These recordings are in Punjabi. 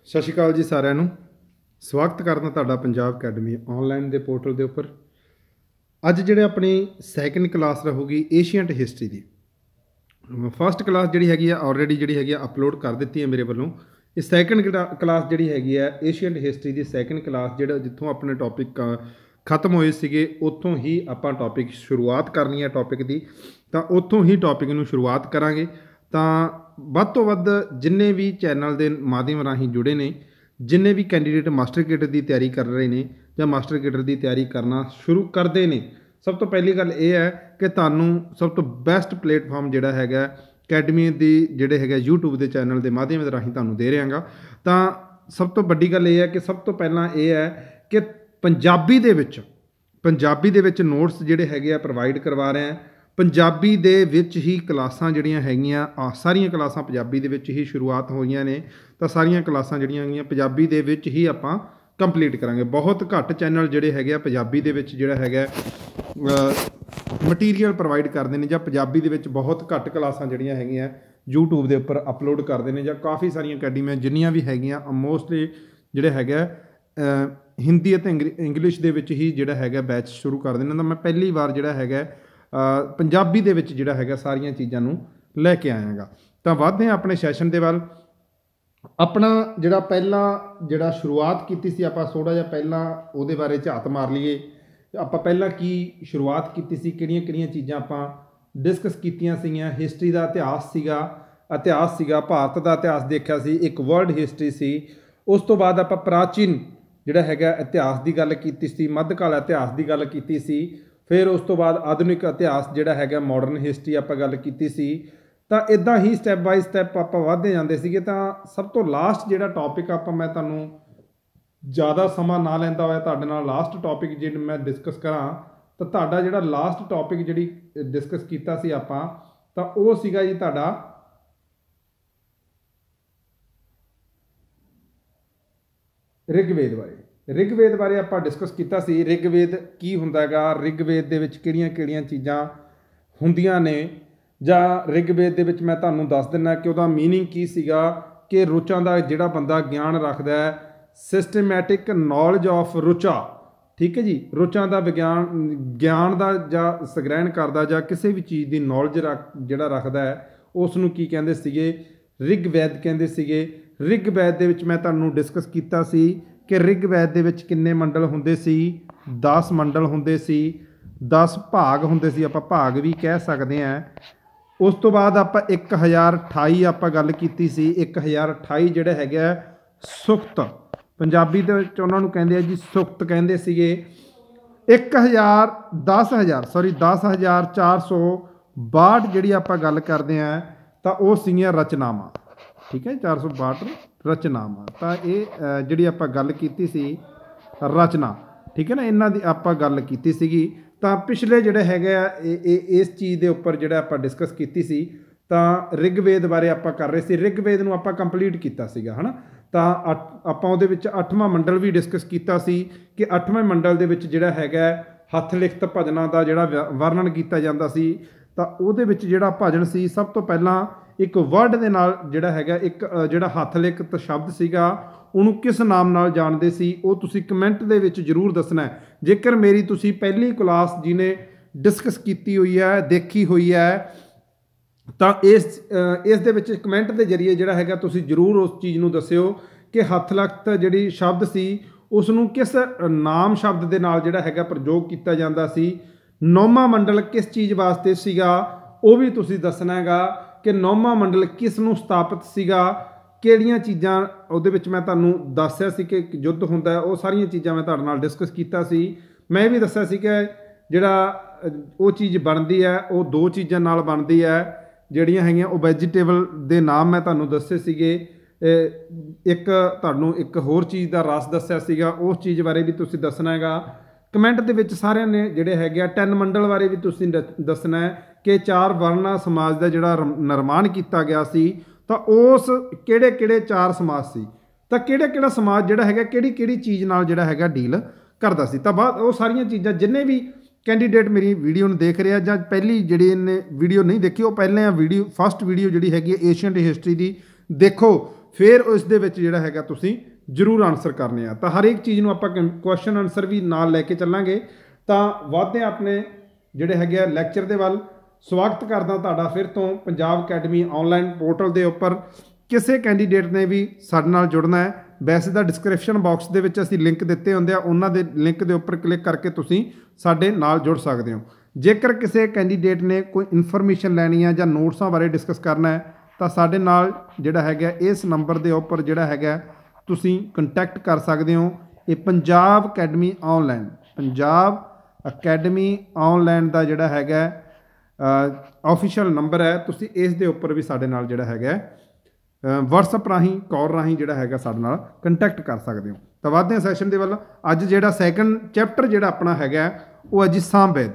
ਸਤਿ ਸ਼੍ਰੀ ਅਕਾਲ ਜੀ ਸਾਰਿਆਂ ਨੂੰ। ਸਵਾਗਤ ਕਰਦਾ ਤੁਹਾਡਾ ਪੰਜਾਬ ਅਕੈਡਮੀ ਆਨਲਾਈਨ ਦੇ ਪੋਰਟਲ ਦੇ ਉੱਪਰ। ਅੱਜ ਜਿਹੜੇ ਆਪਣੀ ਸੈਕੰਡ ਕਲਾਸ ਰਹੂਗੀ ਏਸ਼ੀਅੰਟ ਹਿਸਟਰੀ ਦੀ। ਫਸਟ ਕਲਾਸ ਜਿਹੜੀ ਹੈਗੀ ਆ ਆਲਰੇਡੀ ਜਿਹੜੀ ਹੈਗੀ ਆ ਅਪਲੋਡ ਕਰ ਦਿੱਤੀ ਹੈ ਮੇਰੇ ਵੱਲੋਂ। ਇਹ ਸੈਕੰਡ ਕਲਾਸ ਜਿਹੜੀ ਹੈਗੀ ਆ ਏਸ਼ੀਅੰਟ ਹਿਸਟਰੀ ਦੀ ਸੈਕੰਡ ਕਲਾਸ, ਜਿਹੜਾ ਜਿੱਥੋਂ ਆਪਣੇ ਟੌਪਿਕ ਖਤਮ ਹੋਏ ਸੀਗੇ ਉੱਥੋਂ ਹੀ ਆਪਾਂ ਟੌਪਿਕ ਸ਼ੁਰੂਆਤ ਕਰਨੀ ਹੈ ਟੌਪਿਕ ਦੀ। ਤਾਂ ਉੱਥੋਂ ਹੀ ਟੌਪਿਕ ਨੂੰ ਸ਼ੁਰੂਆਤ ਕਰਾਂਗੇ। ਤਾਂ ਵੱਧ ਤੋਂ ਵੱਧ ਜਿੰਨੇ ਵੀ ਚੈਨਲ ਦੇ ਮਾਧਿਅਮ ਰਾਹੀਂ ਜੁੜੇ ਨੇ, ਜਿੰਨੇ ਵੀ ਕੈਂਡੀਡੇਟ ਮਾਸਟਰ ਕੇਡਰ ਦੀ ਤਿਆਰੀ ਕਰ ਰਹੇ ਨੇ ਜਾਂ ਮਾਸਟਰ ਕੇਡਰ ਦੀ ਤਿਆਰੀ ਕਰਨਾ ਸ਼ੁਰੂ ਕਰਦੇ ਨੇ, ਸਭ ਤੋਂ ਪਹਿਲੀ ਗੱਲ ਇਹ ਹੈ ਕਿ ਤੁਹਾਨੂੰ ਸਭ ਤੋਂ ਬੈਸਟ ਪਲੇਟਫਾਰਮ ਜਿਹੜਾ ਹੈਗਾ ਅਕੈਡਮੀ ਦੀ ਜਿਹੜੇ ਹੈਗਾ YouTube ਦੇ ਚੈਨਲ ਦੇ ਮਾਧਿਅਮ ਦੇ ਰਾਹੀਂ ਤੁਹਾਨੂੰ ਦੇ ਰਿਹਾਂਗਾ। ਤਾਂ ਸਭ ਤੋਂ ਵੱਡੀ ਗੱਲ ਇਹ ਹੈ ਕਿ ਸਭ ਤੋਂ ਪਹਿਲਾਂ ਇਹ ਹੈ ਕਿ ਪੰਜਾਬੀ ਦੇ ਵਿੱਚ ਨੋਟਸ ਜਿਹੜੇ ਹੈਗੇ ਆ ਪ੍ਰੋਵਾਈਡ ਕਰਵਾ ਰਹੇ ਹਾਂ। ਪੰਜਾਬੀ ਦੇ ਵਿੱਚ ਹੀ ਕਲਾਸਾਂ ਜਿਹੜੀਆਂ ਹੈਗੀਆਂ ਸਾਰੀਆਂ ਕਲਾਸਾਂ ਪੰਜਾਬੀ ਦੇ ਵਿੱਚ ਹੀ ਸ਼ੁਰੂਆਤ ਹੋਈਆਂ ਨੇ। ਤਾਂ ਸਾਰੀਆਂ ਕਲਾਸਾਂ ਜਿਹੜੀਆਂ ਹੈਗੀਆਂ ਪੰਜਾਬੀ ਦੇ ਵਿੱਚ ਹੀ ਆਪਾਂ ਕੰਪਲੀਟ ਕਰਾਂਗੇ। ਬਹੁਤ ਘੱਟ ਚੈਨਲ ਜਿਹੜੇ ਹੈਗੇ ਆ ਪੰਜਾਬੀ ਦੇ ਵਿੱਚ ਜਿਹੜਾ ਹੈਗਾ ਮਟੀਰੀਅਲ ਪ੍ਰੋਵਾਈਡ ਕਰਦੇ ਨੇ, ਜਾਂ ਪੰਜਾਬੀ ਦੇ ਵਿੱਚ ਬਹੁਤ ਘੱਟ ਕਲਾਸਾਂ ਜਿਹੜੀਆਂ ਹੈਗੀਆਂ YouTube ਦੇ ਉੱਪਰ ਅਪਲੋਡ ਕਰਦੇ ਨੇ। ਜਾਂ ਕਾਫੀ ਸਾਰੀਆਂ ਅਕੈਡਮੀਆਂ ਜਿੰਨੀਆਂ ਵੀ ਹੈਗੀਆਂ ਮੋਸਟਲੀ ਜਿਹੜੇ ਹੈਗਾ ਹਿੰਦੀ ਅਤੇ ਇੰਗਲਿਸ਼ ਦੇ ਵਿੱਚ ਹੀ ਜਿਹੜਾ ਹੈਗਾ ਬੈਚ ਸ਼ੁਰੂ ਕਰ ਦੇਣਾ। ਤਾਂ ਮੈਂ ਪਹਿਲੀ ਵਾਰ ਜਿਹੜਾ ਹੈਗਾ ਪੰਜਾਬੀ ਦੇ ਵਿੱਚ ਜਿਹੜਾ ਹੈਗਾ ਸਾਰੀਆਂ ਚੀਜ਼ਾਂ ਨੂੰ ਲੈ ਕੇ ਆਇਆਗਾ। ਤਾਂ ਵੱਧਦੇ ਹਾਂ ਆਪਣੇ ਸੈਸ਼ਨ ਦੇ ਵੱਲ। ਆਪਣਾ ਜਿਹੜਾ ਪਹਿਲਾਂ ਜਿਹੜਾ ਸ਼ੁਰੂਆਤ ਕੀਤੀ ਸੀ ਆਪਾਂ ਥੋੜ੍ਹਾ ਜਿਹਾ ਪਹਿਲਾਂ ਉਹਦੇ ਬਾਰੇ ਝਾਤ ਮਾਰ ਲਈਏ। ਆਪਾਂ ਪਹਿਲਾਂ ਕੀ ਸ਼ੁਰੂਆਤ ਕੀਤੀ ਸੀ, ਕਿਹੜੀਆਂ ਕਿਹੜੀਆਂ ਚੀਜ਼ਾਂ ਆਪਾਂ ਡਿਸਕਸ ਕੀਤੀਆਂ ਸੀਗੀਆਂ। ਹਿਸਟਰੀ ਦਾ ਇਤਿਹਾਸ ਸੀਗਾ ਭਾਰਤ ਦਾ ਇਤਿਹਾਸ ਦੇਖਿਆ ਸੀ, ਇੱਕ ਵਰਲਡ ਹਿਸਟਰੀ ਸੀ। ਉਸ ਤੋਂ ਬਾਅਦ ਆਪਾਂ ਪ੍ਰਾਚੀਨ ਜਿਹੜਾ ਹੈਗਾ ਇਤਿਹਾਸ ਦੀ ਗੱਲ ਕੀਤੀ ਸੀ, ਮੱਧਕਾਲ ਇਤਿਹਾਸ ਦੀ ਗੱਲ ਕੀਤੀ ਸੀ। ਫਿਰ ਉਸ ਤੋਂ ਬਾਅਦ ਆਧੁਨਿਕ ਇਤਿਹਾਸ ਜਿਹੜਾ ਹੈਗਾ ਮਾਡਰਨ ਹਿਸਟਰੀ ਆਪਾਂ ਗੱਲ ਕੀਤੀ ਸੀ। ਤਾਂ ਇੱਦਾਂ ਹੀ ਸਟੈਪ ਬਾਈ ਸਟੈਪ ਆਪਾਂ ਵੱਧਦੇ ਜਾਂਦੇ ਸੀਗੇ। ਤਾਂ ਸਭ ਤੋਂ ਲਾਸਟ ਜਿਹੜਾ ਟੌਪਿਕ ਮੈਂ ਤੁਹਾਨੂੰ ਜ਼ਿਆਦਾ ਸਮਾਂ ਨਾ ਲੈਂਦਾ ਹੋਇਆ ਤੁਹਾਡੇ ਨਾਲ ਲਾਸਟ ਟੌਪਿਕ ਜੇ ਮੈਂ ਡਿਸਕਸ ਕਰਾਂ ਤਾਂ ਤੁਹਾਡਾ ਜਿਹੜਾ ਲਾਸਟ ਟੌਪਿਕ ਜਿਹੜੀ ਡਿਸਕਸ ਕੀਤਾ ਸੀ ਆਪਾਂ, ਤਾਂ ਉਹ ਸੀਗਾ ਜੀ ਤੁਹਾਡਾ ਰਿਗਵੇਦ ਬਾਰੇ ਆਪਾਂ ਡਿਸਕਸ ਕੀਤਾ ਸੀ। ਰਿਗਵੇਦ ਕੀ ਹੁੰਦਾ ਹੈਗਾ, ਰਿਗਵੇਦ ਦੇ ਵਿੱਚ ਕਿਹੜੀਆਂ ਕਿਹੜੀਆਂ ਚੀਜ਼ਾਂ ਹੁੰਦੀਆਂ ਨੇ, ਜਾਂ ਰਿਗਵੇਦ ਦੇ ਵਿੱਚ ਮੈਂ ਤੁਹਾਨੂੰ ਦੱਸ ਦਿੰਦਾ ਕਿ ਉਹਦਾ ਮੀਨਿੰਗ ਕੀ ਸੀਗਾ ਕਿ ਰੁਚਾਂ ਦਾ ਜਿਹੜਾ ਬੰਦਾ ਗਿਆਨ ਰੱਖਦਾ ਹੈ, ਸਿਸਟਮੈਟਿਕ ਨੌਲੇਜ ਆਫ ਰੁਚਾ, ਠੀਕ ਹੈ ਜੀ, ਰੁਚਾਂ ਦਾ ਗਿਆਨ ਦਾ ਜਾਂ ਸੰਗ੍ਰਹਿਣ ਕਰਦਾ ਜਾਂ ਕਿਸੇ ਵੀ ਚੀਜ਼ ਦੀ ਨੌਲੇਜ ਜਿਹੜਾ ਰੱਖਦਾ ਹੈ ਉਸ ਨੂੰ ਕੀ ਕਹਿੰਦੇ ਸੀਗੇ, ਰਿਗਵੇਦ ਕਹਿੰਦੇ ਸੀਗੇ। ਰਿਗਵੇਦ ਦੇ ਵਿੱਚ ਮੈਂ ਤੁਹਾਨੂੰ ਡਿਸਕਸ ਕੀਤਾ ਸੀ ਕਿ ਰਿਗਵੇਦ ਦੇ ਵਿੱਚ ਕਿੰਨੇ ਮੰਡਲ ਹੁੰਦੇ ਸੀ, 10 ਮੰਡਲ ਹੁੰਦੇ ਸੀ, 10 ਭਾਗ ਹੁੰਦੇ ਸੀ, ਆਪਾਂ ਭਾਗ ਵੀ ਕਹਿ ਸਕਦੇ ਹਾਂ। ਉਸ ਤੋਂ ਬਾਅਦ ਆਪਾਂ 1028 ਆਪਾਂ ਗੱਲ ਕੀਤੀ ਸੀ। 1028 ਜਿਹੜਾ ਹੈਗਾ ਸੁਕਤ, ਪੰਜਾਬੀ ਦੇ ਵਿੱਚ ਉਹਨਾਂ ਨੂੰ ਕਹਿੰਦੇ ਆ ਜੀ ਸੁਕਤ ਕਹਿੰਦੇ ਸੀਗੇ। 10,462 ਜਿਹੜੀ ਆਪਾਂ ਗੱਲ ਕਰਦੇ ਹਾਂ ਤਾਂ ਉਹ ਸੀਗੀਆਂ ਰਚਨਾਵਾਂ, ਠੀਕ ਹੈ, 462 ਰਚਨਾਵਾਂ। ਤਾਂ ਇਹ ਜਿਹੜੀ ਆਪਾਂ ਗੱਲ ਕੀਤੀ ਸੀ ਰਚਨਾ, ਠੀਕ ਹੈ ਨਾ, ਇਹਨਾਂ ਦੀ ਆਪਾਂ ਗੱਲ ਕੀਤੀ ਸੀਗੀ। ਤਾਂ ਪਿਛਲੇ ਜਿਹੜੇ ਹੈਗੇ ਇਸ ਚੀਜ਼ ਦੇ ਉੱਪਰ ਜਿਹੜਾ ਆਪਾਂ ਡਿਸਕਸ ਕੀਤੀ ਸੀ, ਤਾਂ ਰਿਗਵੇਦ ਬਾਰੇ ਆਪਾਂ ਕਰ ਰਹੇ ਸੀ। ਰਿਗਵੇਦ ਨੂੰ ਆਪਾਂ ਕੰਪਲੀਟ ਕੀਤਾ ਸੀਗਾ, ਹੈ ਨਾ। ਤਾਂ ਆਪਾਂ ਉਹਦੇ ਵਿੱਚ 8ਵਾਂ ਮੰਡਲ ਵੀ ਡਿਸਕਸ ਕੀਤਾ ਸੀ ਕਿ 8ਵੇਂ ਮੰਡਲ ਦੇ ਵਿੱਚ ਜਿਹੜਾ ਹੈਗਾ ਹੱਥ ਲਿਖਤ ਭਜਨਾਂ ਦਾ ਜਿਹੜਾ ਵਰਣਨ ਕੀਤਾ ਜਾਂਦਾ ਸੀ। ਤਾਂ ਉਹਦੇ ਵਿੱਚ ਜਿਹੜਾ ਭਜਨ ਸੀ ਸਭ ਤੋਂ ਪਹਿਲਾਂ ਇੱਕ ਵਰਡ ਦੇ ਨਾਲ ਜਿਹੜਾ ਹੈਗਾ ਇੱਕ ਜਿਹੜਾ ਹੱਥ ਲਿਖਤ ਸ਼ਬਦ ਸੀਗਾ ਉਹਨੂੰ ਕਿਸ ਨਾਮ ਨਾਲ ਜਾਣਦੇ ਸੀ, ਉਹ ਤੁਸੀਂ ਕਮੈਂਟ ਦੇ ਵਿੱਚ ਜ਼ਰੂਰ ਦੱਸਣਾ ਹੈ। ਜੇਕਰ ਮੇਰੀ ਤੁਸੀਂ ਪਹਿਲੀ ਕਲਾਸ ਜਿਹਨੇ ਡਿਸਕਸ ਕੀਤੀ ਹੋਈ ਹੈ, ਦੇਖੀ ਹੋਈ ਹੈ, ਤਾਂ ਇਸ ਦੇ ਵਿੱਚ ਕਮੈਂਟ ਦੇ ਜ਼ਰੀਏ ਜਿਹੜਾ ਹੈਗਾ ਤੁਸੀਂ ਜ਼ਰੂਰ ਉਸ ਚੀਜ਼ ਨੂੰ ਦੱਸਿਓ ਕਿ ਹੱਥ ਲਿਖਤ ਜਿਹੜੀ ਸ਼ਬਦ ਸੀ ਉਸ ਨੂੰ ਕਿਸ ਨਾਮ ਸ਼ਬਦ ਦੇ ਨਾਲ ਜਿਹੜਾ ਹੈਗਾ ਪ੍ਰਯੋਗ ਕੀਤਾ ਜਾਂਦਾ ਸੀ। 9ਵਾਂ ਮੰਡਲ ਕਿਸ ਚੀਜ਼ ਵਾਸਤੇ ਸੀਗਾ ਉਹ ਵੀ ਤੁਸੀਂ ਦੱਸਣਾ ਹੈਗਾ ਕਿ 9ਵਾਂ ਮੰਡਲ ਕਿਸ ਨੂੰ ਸਥਾਪਿਤ ਸੀਗਾ, ਕਿਹੜੀਆਂ ਚੀਜ਼ਾਂ ਉਹਦੇ ਵਿੱਚ ਮੈਂ ਤੁਹਾਨੂੰ ਦੱਸਿਆ ਸੀ ਕਿ ਯੁੱਧ ਹੁੰਦਾ ਹੈ, ਉਹ ਸਾਰੀਆਂ ਚੀਜ਼ਾਂ ਮੈਂ ਤੁਹਾਡੇ ਨਾਲ ਡਿਸਕਸ ਕੀਤਾ ਸੀ। ਮੈਂ ਇਹ ਵੀ ਦੱਸਿਆ ਸੀ ਕਿ ਜਿਹੜਾ ਉਹ ਚੀਜ਼ ਬਣਦੀ ਹੈ ਉਹ 2 ਚੀਜ਼ਾਂ ਨਾਲ ਬਣਦੀ ਹੈ ਜਿਹੜੀਆਂ ਹੈਗੀਆਂ ਉਹ ਵੈਜੀਟੇਬਲ ਦੇ ਨਾਮ ਮੈਂ ਤੁਹਾਨੂੰ ਦੱਸੇ ਸੀਗੇ। ਇੱਕ ਤੁਹਾਨੂੰ ਇੱਕ ਹੋਰ ਚੀਜ਼ ਦਾ ਰਸ ਦੱਸਿਆ ਸੀਗਾ, ਉਸ ਚੀਜ਼ ਬਾਰੇ ਵੀ ਤੁਸੀਂ ਦੱਸਣਾ ਹੈਗਾ। ਕਮੈਂਟ ਦੇ ਵਿੱਚ ਸਾਰਿਆਂ ਨੇ ਜਿਹੜੇ ਹੈਗੇ 10 ਮੰਡਲ ਬਾਰੇ ਵੀ ਤੁਸੀਂ ਦੱਸਣਾ ਹੈ ਕਿ 4 ਵਰਨਾ ਸਮਾਜ ਦਾ ਜਿਹੜਾ ਨਿਰਮਾਣ ਕੀਤਾ ਗਿਆ ਸੀ, ਤਾਂ ਉਸ ਕਿਹੜੇ ਕਿਹੜੇ 4 ਸਮਾਜ ਸੀ, ਤਾਂ ਕਿਹੜਾ ਸਮਾਜ ਜਿਹੜਾ ਹੈਗਾ ਕਿਹੜੀ ਚੀਜ਼ ਨਾਲ ਜਿਹੜਾ ਹੈਗਾ ਡੀਲ ਕਰਦਾ ਸੀ। ਤਾਂ ਬਾਅਦ ਉਹ ਸਾਰੀਆਂ ਚੀਜ਼ਾਂ ਜਿੰਨੇ ਵੀ ਕੈਂਡੀਡੇਟ ਮੇਰੀ ਵੀਡੀਓ ਨੂੰ ਦੇਖ ਰਿਹਾ ਜਾਂ ਪਹਿਲੀ ਜਿਹੜੀ ਇਹਨੇ ਵੀਡੀਓ ਨਹੀਂ ਦੇਖੀ ਉਹ ਪਹਿਲਾਂ ਵੀਡੀਓ ਫਸਟ ਵੀਡੀਓ ਜਿਹੜੀ ਹੈਗੀ ਏਸ਼ੀਅੰਟ ਹਿਸਟਰੀ ਦੀ ਦੇਖੋ। फिर इस दे विच जिहड़ा हैगा तुसीं जरूर आंसर करने आ। तो हर एक चीज़ नूं आपां क्वेश्चन आंसर भी नाल लैके चलांगे। तो वधदे अपने जिहड़े हैगे लैक्चर दे वल। स्वागत करदा तुहाडा फिर तो पंजाब अकैडमी ऑनलाइन पोर्टल के उपर। किसी कैंडीडेट ने भी साडे नाल जुड़ना है, वैसे तो डिस्क्रिप्शन बॉक्स दे विच असीं लिंक दिते हुंदे आ, उन्हां दे लिंक के उपर क्लिक करके तुसीं साडे नाल जुड़ सकदे हो। जेकर किसी कैंडीडेट ने कोई इन्फॉर्मेशन लैनी है जां नोट्सां बारे डिस्कस करना है तो साडे नाल जिहड़ा हैगा इस नंबर के उपर जिहड़ा हैगा तुसीं कंटैक्ट कर सकते हो। ये Punjab academy online, Punjab academy online का जिहड़ा हैगा ऑफिशियल नंबर है। तुसीं इस दे उपर भी साडे नाल जिहड़ा हैगा WhatsApp राही कॉल राही जिहड़ा हैगा साडे नाल कंटैक्ट कर सकते हो। तो वधदे हां सैशन दे वल। अज जिहड़ा सैकंड चैप्टर जिहड़ा अपना हैगा वो है जी सामवेद।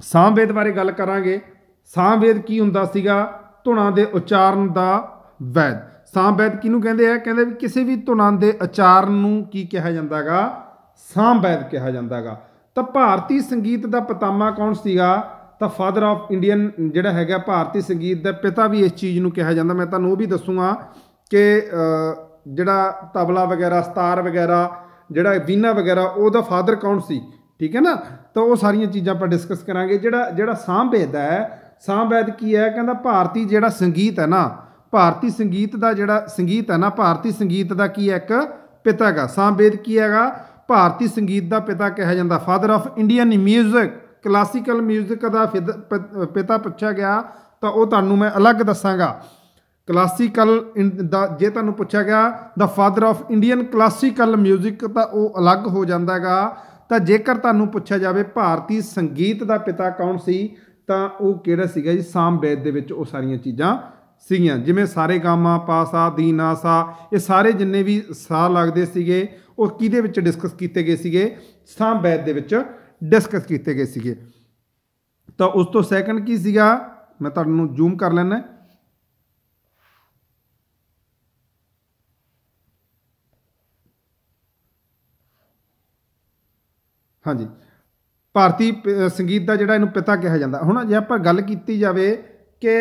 सामवेद बारे गल करांगे। सामवेद की हुंदा सीगा? धुनां दे उचारण दा वैद। सामवेद किहनूं कहंदे आ? कहंदे भी किसी भी धुनां दे उचारण नूं की कहा जांदा गा? सामवेद कहा जांदा गा। तो भारतीय संगीत का पितामा कौन सीगा? तो फादर ऑफ इंडियन जिहड़ा हैगा भारतीय संगीत का पिता भी इस चीज़ नूं कहा जांदा। मैं तुहानूं वो भी दसूँगा कि जिहड़ा तबला वगैरह, सतार वगैरह, जिहड़ा वीणा वगैरह, ਉਹਦਾ फादर कौन सी? ठीक है ना। तो वो सारिया चीज़ां आपां डिस्कस करांगे। जिहड़ा सामवेद है, सामवेद की है? कहंदा भारतीय जिहड़ा संगीत है ना, भारतीय संगीत का जिहड़ा संगीत है ना, भारतीय संगीत का की है एक पिता गा। सामवेद की हैगा? भारतीय संगीत का पिता कहा जाता। Father of Indian music, classical music का पिता पूछा गया तो वह तुहानूं मैं अलग दसांगा। क्लासीकल जे तुहानूं पूछा गया the father of Indian classical music तो वह अलग हो जाता गा। तो जेकर तुहानूं पूछा जाए भारतीय संगीत का पिता कौन सी, तो वह किहड़ा सीगा जी? सामवेद दे विच वो सारियां चीज़ां सीगियां, जिवें सारे गामा पा सा दी ना सा, ये सारे जिन्ने भी सा लगदे सीगे वो किहदे विच डिस्कस कीते गए सीगे? सामवेद दे विच डिस्कस कीते गए सीगे। तो उस तो सैकंड की सीगा? मैं तुहानूं जूम कर लैना। हाँ जी, भारतीय संगीत का जिहड़ा इहनूं पिता कहा जाता। हुण जे आपां गल कीती जावे कि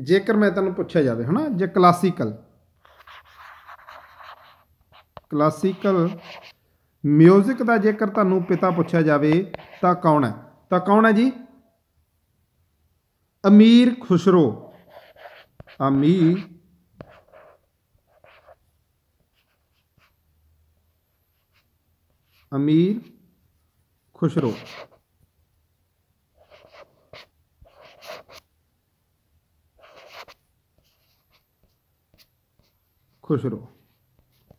जेकर मैं तुहानूं पुछया जावे है ना, जे क्लासीकल म्यूजिक का जेकर तुहानूं पिता पुछया जावे तो कौन है? तो कौन है जी? अमीर खुसरो। अमीर खुसरो। खुसरो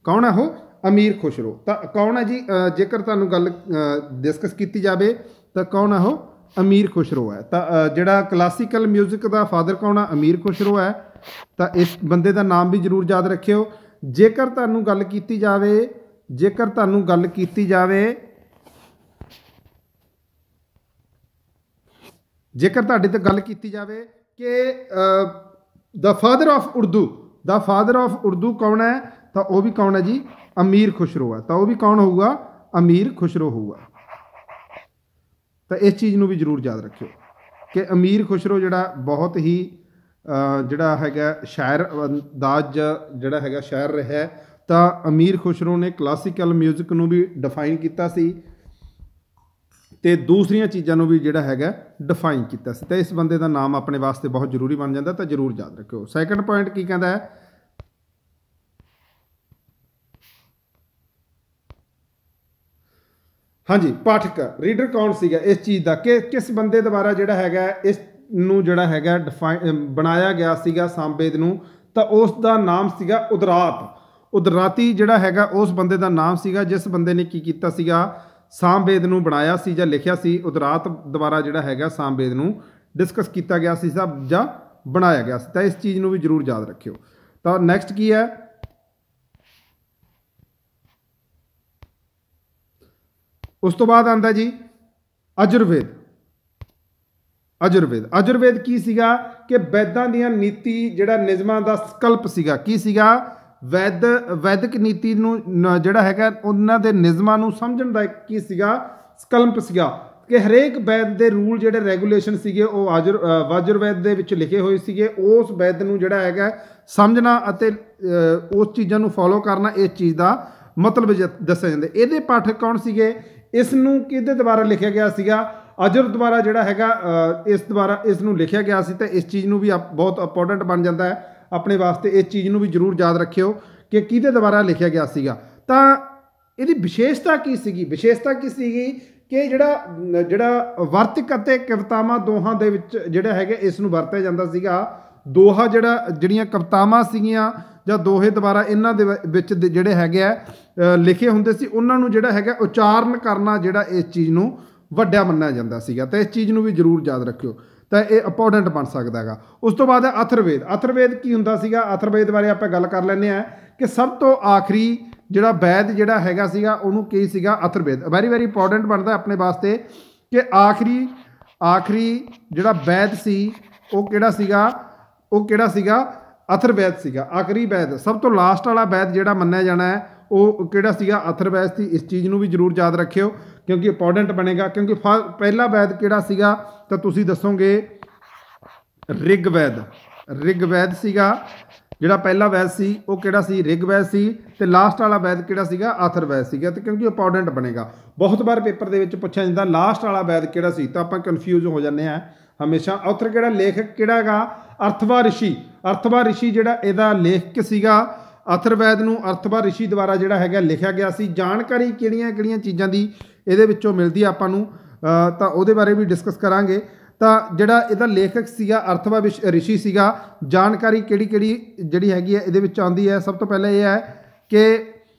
कौन है? हो अमीर खुसरो। तो कौन है जी? जेकर तुहानूं गल डिस्कस की जाए तो कौन है? हो अमीर खुसरो है। तो जिहड़ा क्लासीकल म्यूजिक का फादर कौन है? अमीर खुसरो है। तो इस बंदे का नाम भी जरूर याद रखियो। जेकर तुहानूं गल की जाए, जेकर तुहानूं गल की जाए, जेकर तुहाडे ते गल की जाए कि the father of Urdu, the father of Urdu कौन है? तो वह भी कौन है जी? अमीर खुसरो है। तो वह भी कौन होगा? अमीर खुसरो होगा। तो इस चीज़ नूं भी जरूर याद रखियो कि अमीर खुसरो जिहड़ा बहुत ही जिहड़ा हैगा शायर अंदाज जिहड़ा हैगा शायर रहा। तो अमीर खुसरो ने क्लासीकल म्यूजिक नूं भी डिफाइन किया सी ते दूसरियां चीज़ों नूं भी जिहड़ा हैगा डिफाइन किया सी। तो इस बंदे का नाम अपने वास्ते बहुत जरूरी बन जाता। तो जरूर याद रखियो। सैकंड पॉइंट की कहता है? हाँ जी, पाठक रीडर कौन सीगा इस चीज़ का? कि किस बंदे द्वारा जिहड़ा हैगा इस नूं जिहड़ा हैगा डिफाइन बनाया गया सीगा सामवेद नूं? तो उसका नाम सीगा उदरात। उदराती जिहड़ा हैगा उस बंदे का नाम सीगा जिस बंदे ने की कीता सीगा? सामवेद नूं बनाया सी जां लिखिया सी। उदरात द्वारा जिहड़ा हैगा सामवेद नूं डिस्कस किया गया सी जां बनाया गया सी। तो इस चीज़ नूं भी जरूर याद रखियो। तो नैक्सट की है? उस तो बाद आंदा जी अजुर्वेद। अजुर्वेद की सीगा? कि वैदां दीयां नीति जिहड़ा नियमां दा संकल्प सीगा। की सीगा? वैदिक नीति नूं जिहड़ा हैगा उन्हां दे नियमां नूं समझण दा की सीगा? संकल्प सीगा। ਕਿ ਹਰੇਕ ਵੈਦ ਦੇ ਰੂਲ ਜਿਹੜੇ ਰੈਗੂਲੇਸ਼ਨ ਸੀਗੇ ਉਹ ਵਜਰਵੈਦ ਦੇ ਵਿੱਚ ਲਿਖੇ ਹੋਏ ਸੀਗੇ। ਉਸ ਵੈਦ ਨੂੰ ਜਿਹੜਾ ਹੈਗਾ ਸਮਝਣਾ ਅਤੇ ਉਸ ਚੀਜ਼ਾਂ ਨੂੰ ਫੋਲੋ ਕਰਨਾ, ਇਸ ਚੀਜ਼ ਦਾ ਮਤਲਬ ਦੱਸਿਆ ਜਾਂਦਾ। ਇਹਦੇ ਪਾਠਕ ਕੌਣ ਸੀਗੇ? ਇਸ ਨੂੰ ਕਿਹਦੇ ਦੁਆਰਾ ਲਿਖਿਆ ਗਿਆ ਸੀਗਾ? ਅਜਰ ਦੁਆਰਾ ਜਿਹੜਾ ਹੈਗਾ ਇਸ ਨੂੰ ਲਿਖਿਆ ਗਿਆ ਸੀ। ਤਾਂ ਇਸ ਚੀਜ਼ ਨੂੰ ਵੀ ਬਹੁਤ ਇੰਪੋਰਟੈਂਟ ਬਣ ਜਾਂਦਾ ਹੈ ਆਪਣੇ ਵਾਸਤੇ। ਇਸ ਚੀਜ਼ ਨੂੰ ਵੀ ਜ਼ਰੂਰ ਯਾਦ ਰੱਖਿਓ ਕਿ ਕਿਹਦੇ ਦੁਆਰਾ ਲਿਖਿਆ ਗਿਆ ਸੀਗਾ। ਤਾਂ ਇਹਦੀ ਵਿਸ਼ੇਸ਼ਤਾ ਕੀ ਸੀਗੀ? ਵਿਸ਼ੇਸ਼ਤਾ ਕੀ ਸੀਗੀ ਕਿ ਜਿਹੜਾ ਵਾਰਤਕ ਅਤੇ ਕਵਿਤਾਵਾਂ ਦੋਹਾਂ ਦੇ ਵਿੱਚ ਜਿਹੜਾ ਹੈਗਾ ਇਸ ਨੂੰ ਵਰਤਿਆ ਜਾਂਦਾ ਸੀਗਾ। ਦੋਹਾ ਜਿਹੜੀਆਂ ਕਵਿਤਾਵਾਂ ਸੀਗੀਆਂ ਜਾਂ ਦੋਹੇ ਦੁਆਰਾ ਇਹਨਾਂ ਦੇ ਵਿੱਚ ਜਿਹੜੇ ਹੈਗੇ ਆ ਲਿਖੇ ਹੁੰਦੇ ਸੀ, ਉਹਨਾਂ ਨੂੰ ਜਿਹੜਾ ਹੈਗਾ ਉਚਾਰਨ ਕਰਨਾ ਜਿਹੜਾ ਇਸ ਚੀਜ਼ ਨੂੰ ਵੱਡਾ ਮੰਨਿਆ ਜਾਂਦਾ ਸੀਗਾ। ਤਾਂ ਇਸ ਚੀਜ਼ ਨੂੰ ਵੀ ਜ਼ਰੂਰ ਯਾਦ ਰੱਖਿਓ। ਤਾਂ ਇਹ ਇੰਪੋਰਟੈਂਟ ਬਣ ਸਕਦਾ ਹੈਗਾ। ਉਸ ਤੋਂ ਬਾਅਦ ਹੈ ਅਥਰਵੇਦ। ਅਥਰਵੇਦ ਕੀ ਹੁੰਦਾ ਸੀਗਾ? ਅਥਰਵੇਦ ਬਾਰੇ ਆਪਾਂ ਗੱਲ ਕਰ ਲੈਂਦੇ ਹਾਂ ਕਿ ਸਭ ਤੋਂ ਆਖਰੀ ਜਿਹੜਾ ਵੈਦ ਜਿਹੜਾ ਹੈਗਾ ਸੀਗਾ ਉਹਨੂੰ ਕੀ ਸੀਗਾ? ਅਥਰਵੇਦ। ਵੈਰੀ ਵੈਰੀ ਇੰਪੋਰਟੈਂਟ ਬਣਦਾ ਆਪਣੇ ਵਾਸਤੇ ਕਿ ਆਖਰੀ ਜਿਹੜਾ ਵੈਦ ਸੀ ਉਹ ਕਿਹੜਾ ਸੀਗਾ? ਅਥਰਵੈਦ ਸੀਗਾ। ਆਖਰੀ ਵੈਦ, ਸਭ ਤੋਂ ਲਾਸਟ ਵਾਲਾ ਵੈਦ ਜਿਹੜਾ ਮੰਨਿਆ ਜਾਣਾ ਹੈ ਉਹ ਕਿਹੜਾ ਸੀਗਾ? ਅਥਰਵੈਦ ਸੀ। ਇਸ ਚੀਜ਼ ਨੂੰ ਵੀ ਜ਼ਰੂਰ ਯਾਦ ਰੱਖਿਓ ਕਿਉਂਕਿ ਇੰਪੋਰਟੈਂਟ ਬਣੇਗਾ। ਕਿਉਂਕਿ ਪਹਿਲਾ ਵੈਦ ਕਿਹੜਾ ਸੀਗਾ ਤਾਂ ਤੁਸੀਂ ਦੱਸੋਗੇ ਰਿਗਵੈਦ। ਰਿਗਵੈਦ ਸੀਗਾ। ਜਿਹੜਾ ਪਹਿਲਾ ਵੈਦ ਸੀ ਉਹ ਕਿਹੜਾ ਸੀ? ਰਿਗਵੈਦ ਸੀ। ਤੇ ਲਾਸਟ ਵਾਲਾ ਵੈਦ ਕਿਹੜਾ ਸੀਗਾ? ਅਥਰਵੈਦ ਸੀਗਾ। ਤੇ ਕਿਉਂਕਿ ਇੰਪੋਰਟੈਂਟ ਬਣੇਗਾ, ਬਹੁਤ ਵਾਰ ਪੇਪਰ ਦੇ ਵਿੱਚ ਪੁੱਛਿਆ ਜਾਂਦਾ ਲਾਸਟ ਵਾਲਾ ਵੈਦ ਕਿਹੜਾ ਸੀ, ਤਾਂ ਆਪਾਂ ਕਨਫਿਊਜ਼ ਹੋ ਜਾਂਦੇ ਹਾਂ ਹਮੇਸ਼ਾ। ਆਥਰ ਕਿਹੜਾ? ਲੇਖਕ ਕਿਹੜਾ ਹੈਗਾ? ਅਰਥਵਾ ਰਿਸ਼ੀ। ਅਰਥਵਾ ਰਿਸ਼ੀ ਜਿਹੜਾ ਇਹਦਾ ਲੇਖਕ ਸੀਗਾ। ਅਥਰਵੈਦ ਨੂੰ ਅਰਥਵਾ ਰਿਸ਼ੀ ਦੁਆਰਾ ਜਿਹੜਾ ਹੈਗਾ ਲਿਖਿਆ ਗਿਆ ਸੀ। ਜਾਣਕਾਰੀ ਕਿਹੜੀਆਂ ਚੀਜ਼ਾਂ ਦੀ ਇਹਦੇ ਵਿੱਚੋਂ ਮਿਲਦੀ ਆ ਆਪਾਂ ਨੂੰ, ਤਾਂ ਉਹਦੇ ਬਾਰੇ ਵੀ ਡਿਸਕਸ ਕਰਾਂਗੇ। ਤਾਂ ਜਿਹੜਾ ਇਹਦਾ ਲੇਖਕ ਸੀਗਾ ਅਰਥਵਾ ਰਿਸ਼ੀ ਸੀਗਾ। ਜਾਣਕਾਰੀ ਕਿਹੜੀ ਜਿਹੜੀ ਹੈਗੀ ਹੈ ਇਹਦੇ ਵਿੱਚ ਆਉਂਦੀ ਹੈ? ਸਭ ਤੋਂ ਪਹਿਲਾਂ ਇਹ ਹੈ ਕਿ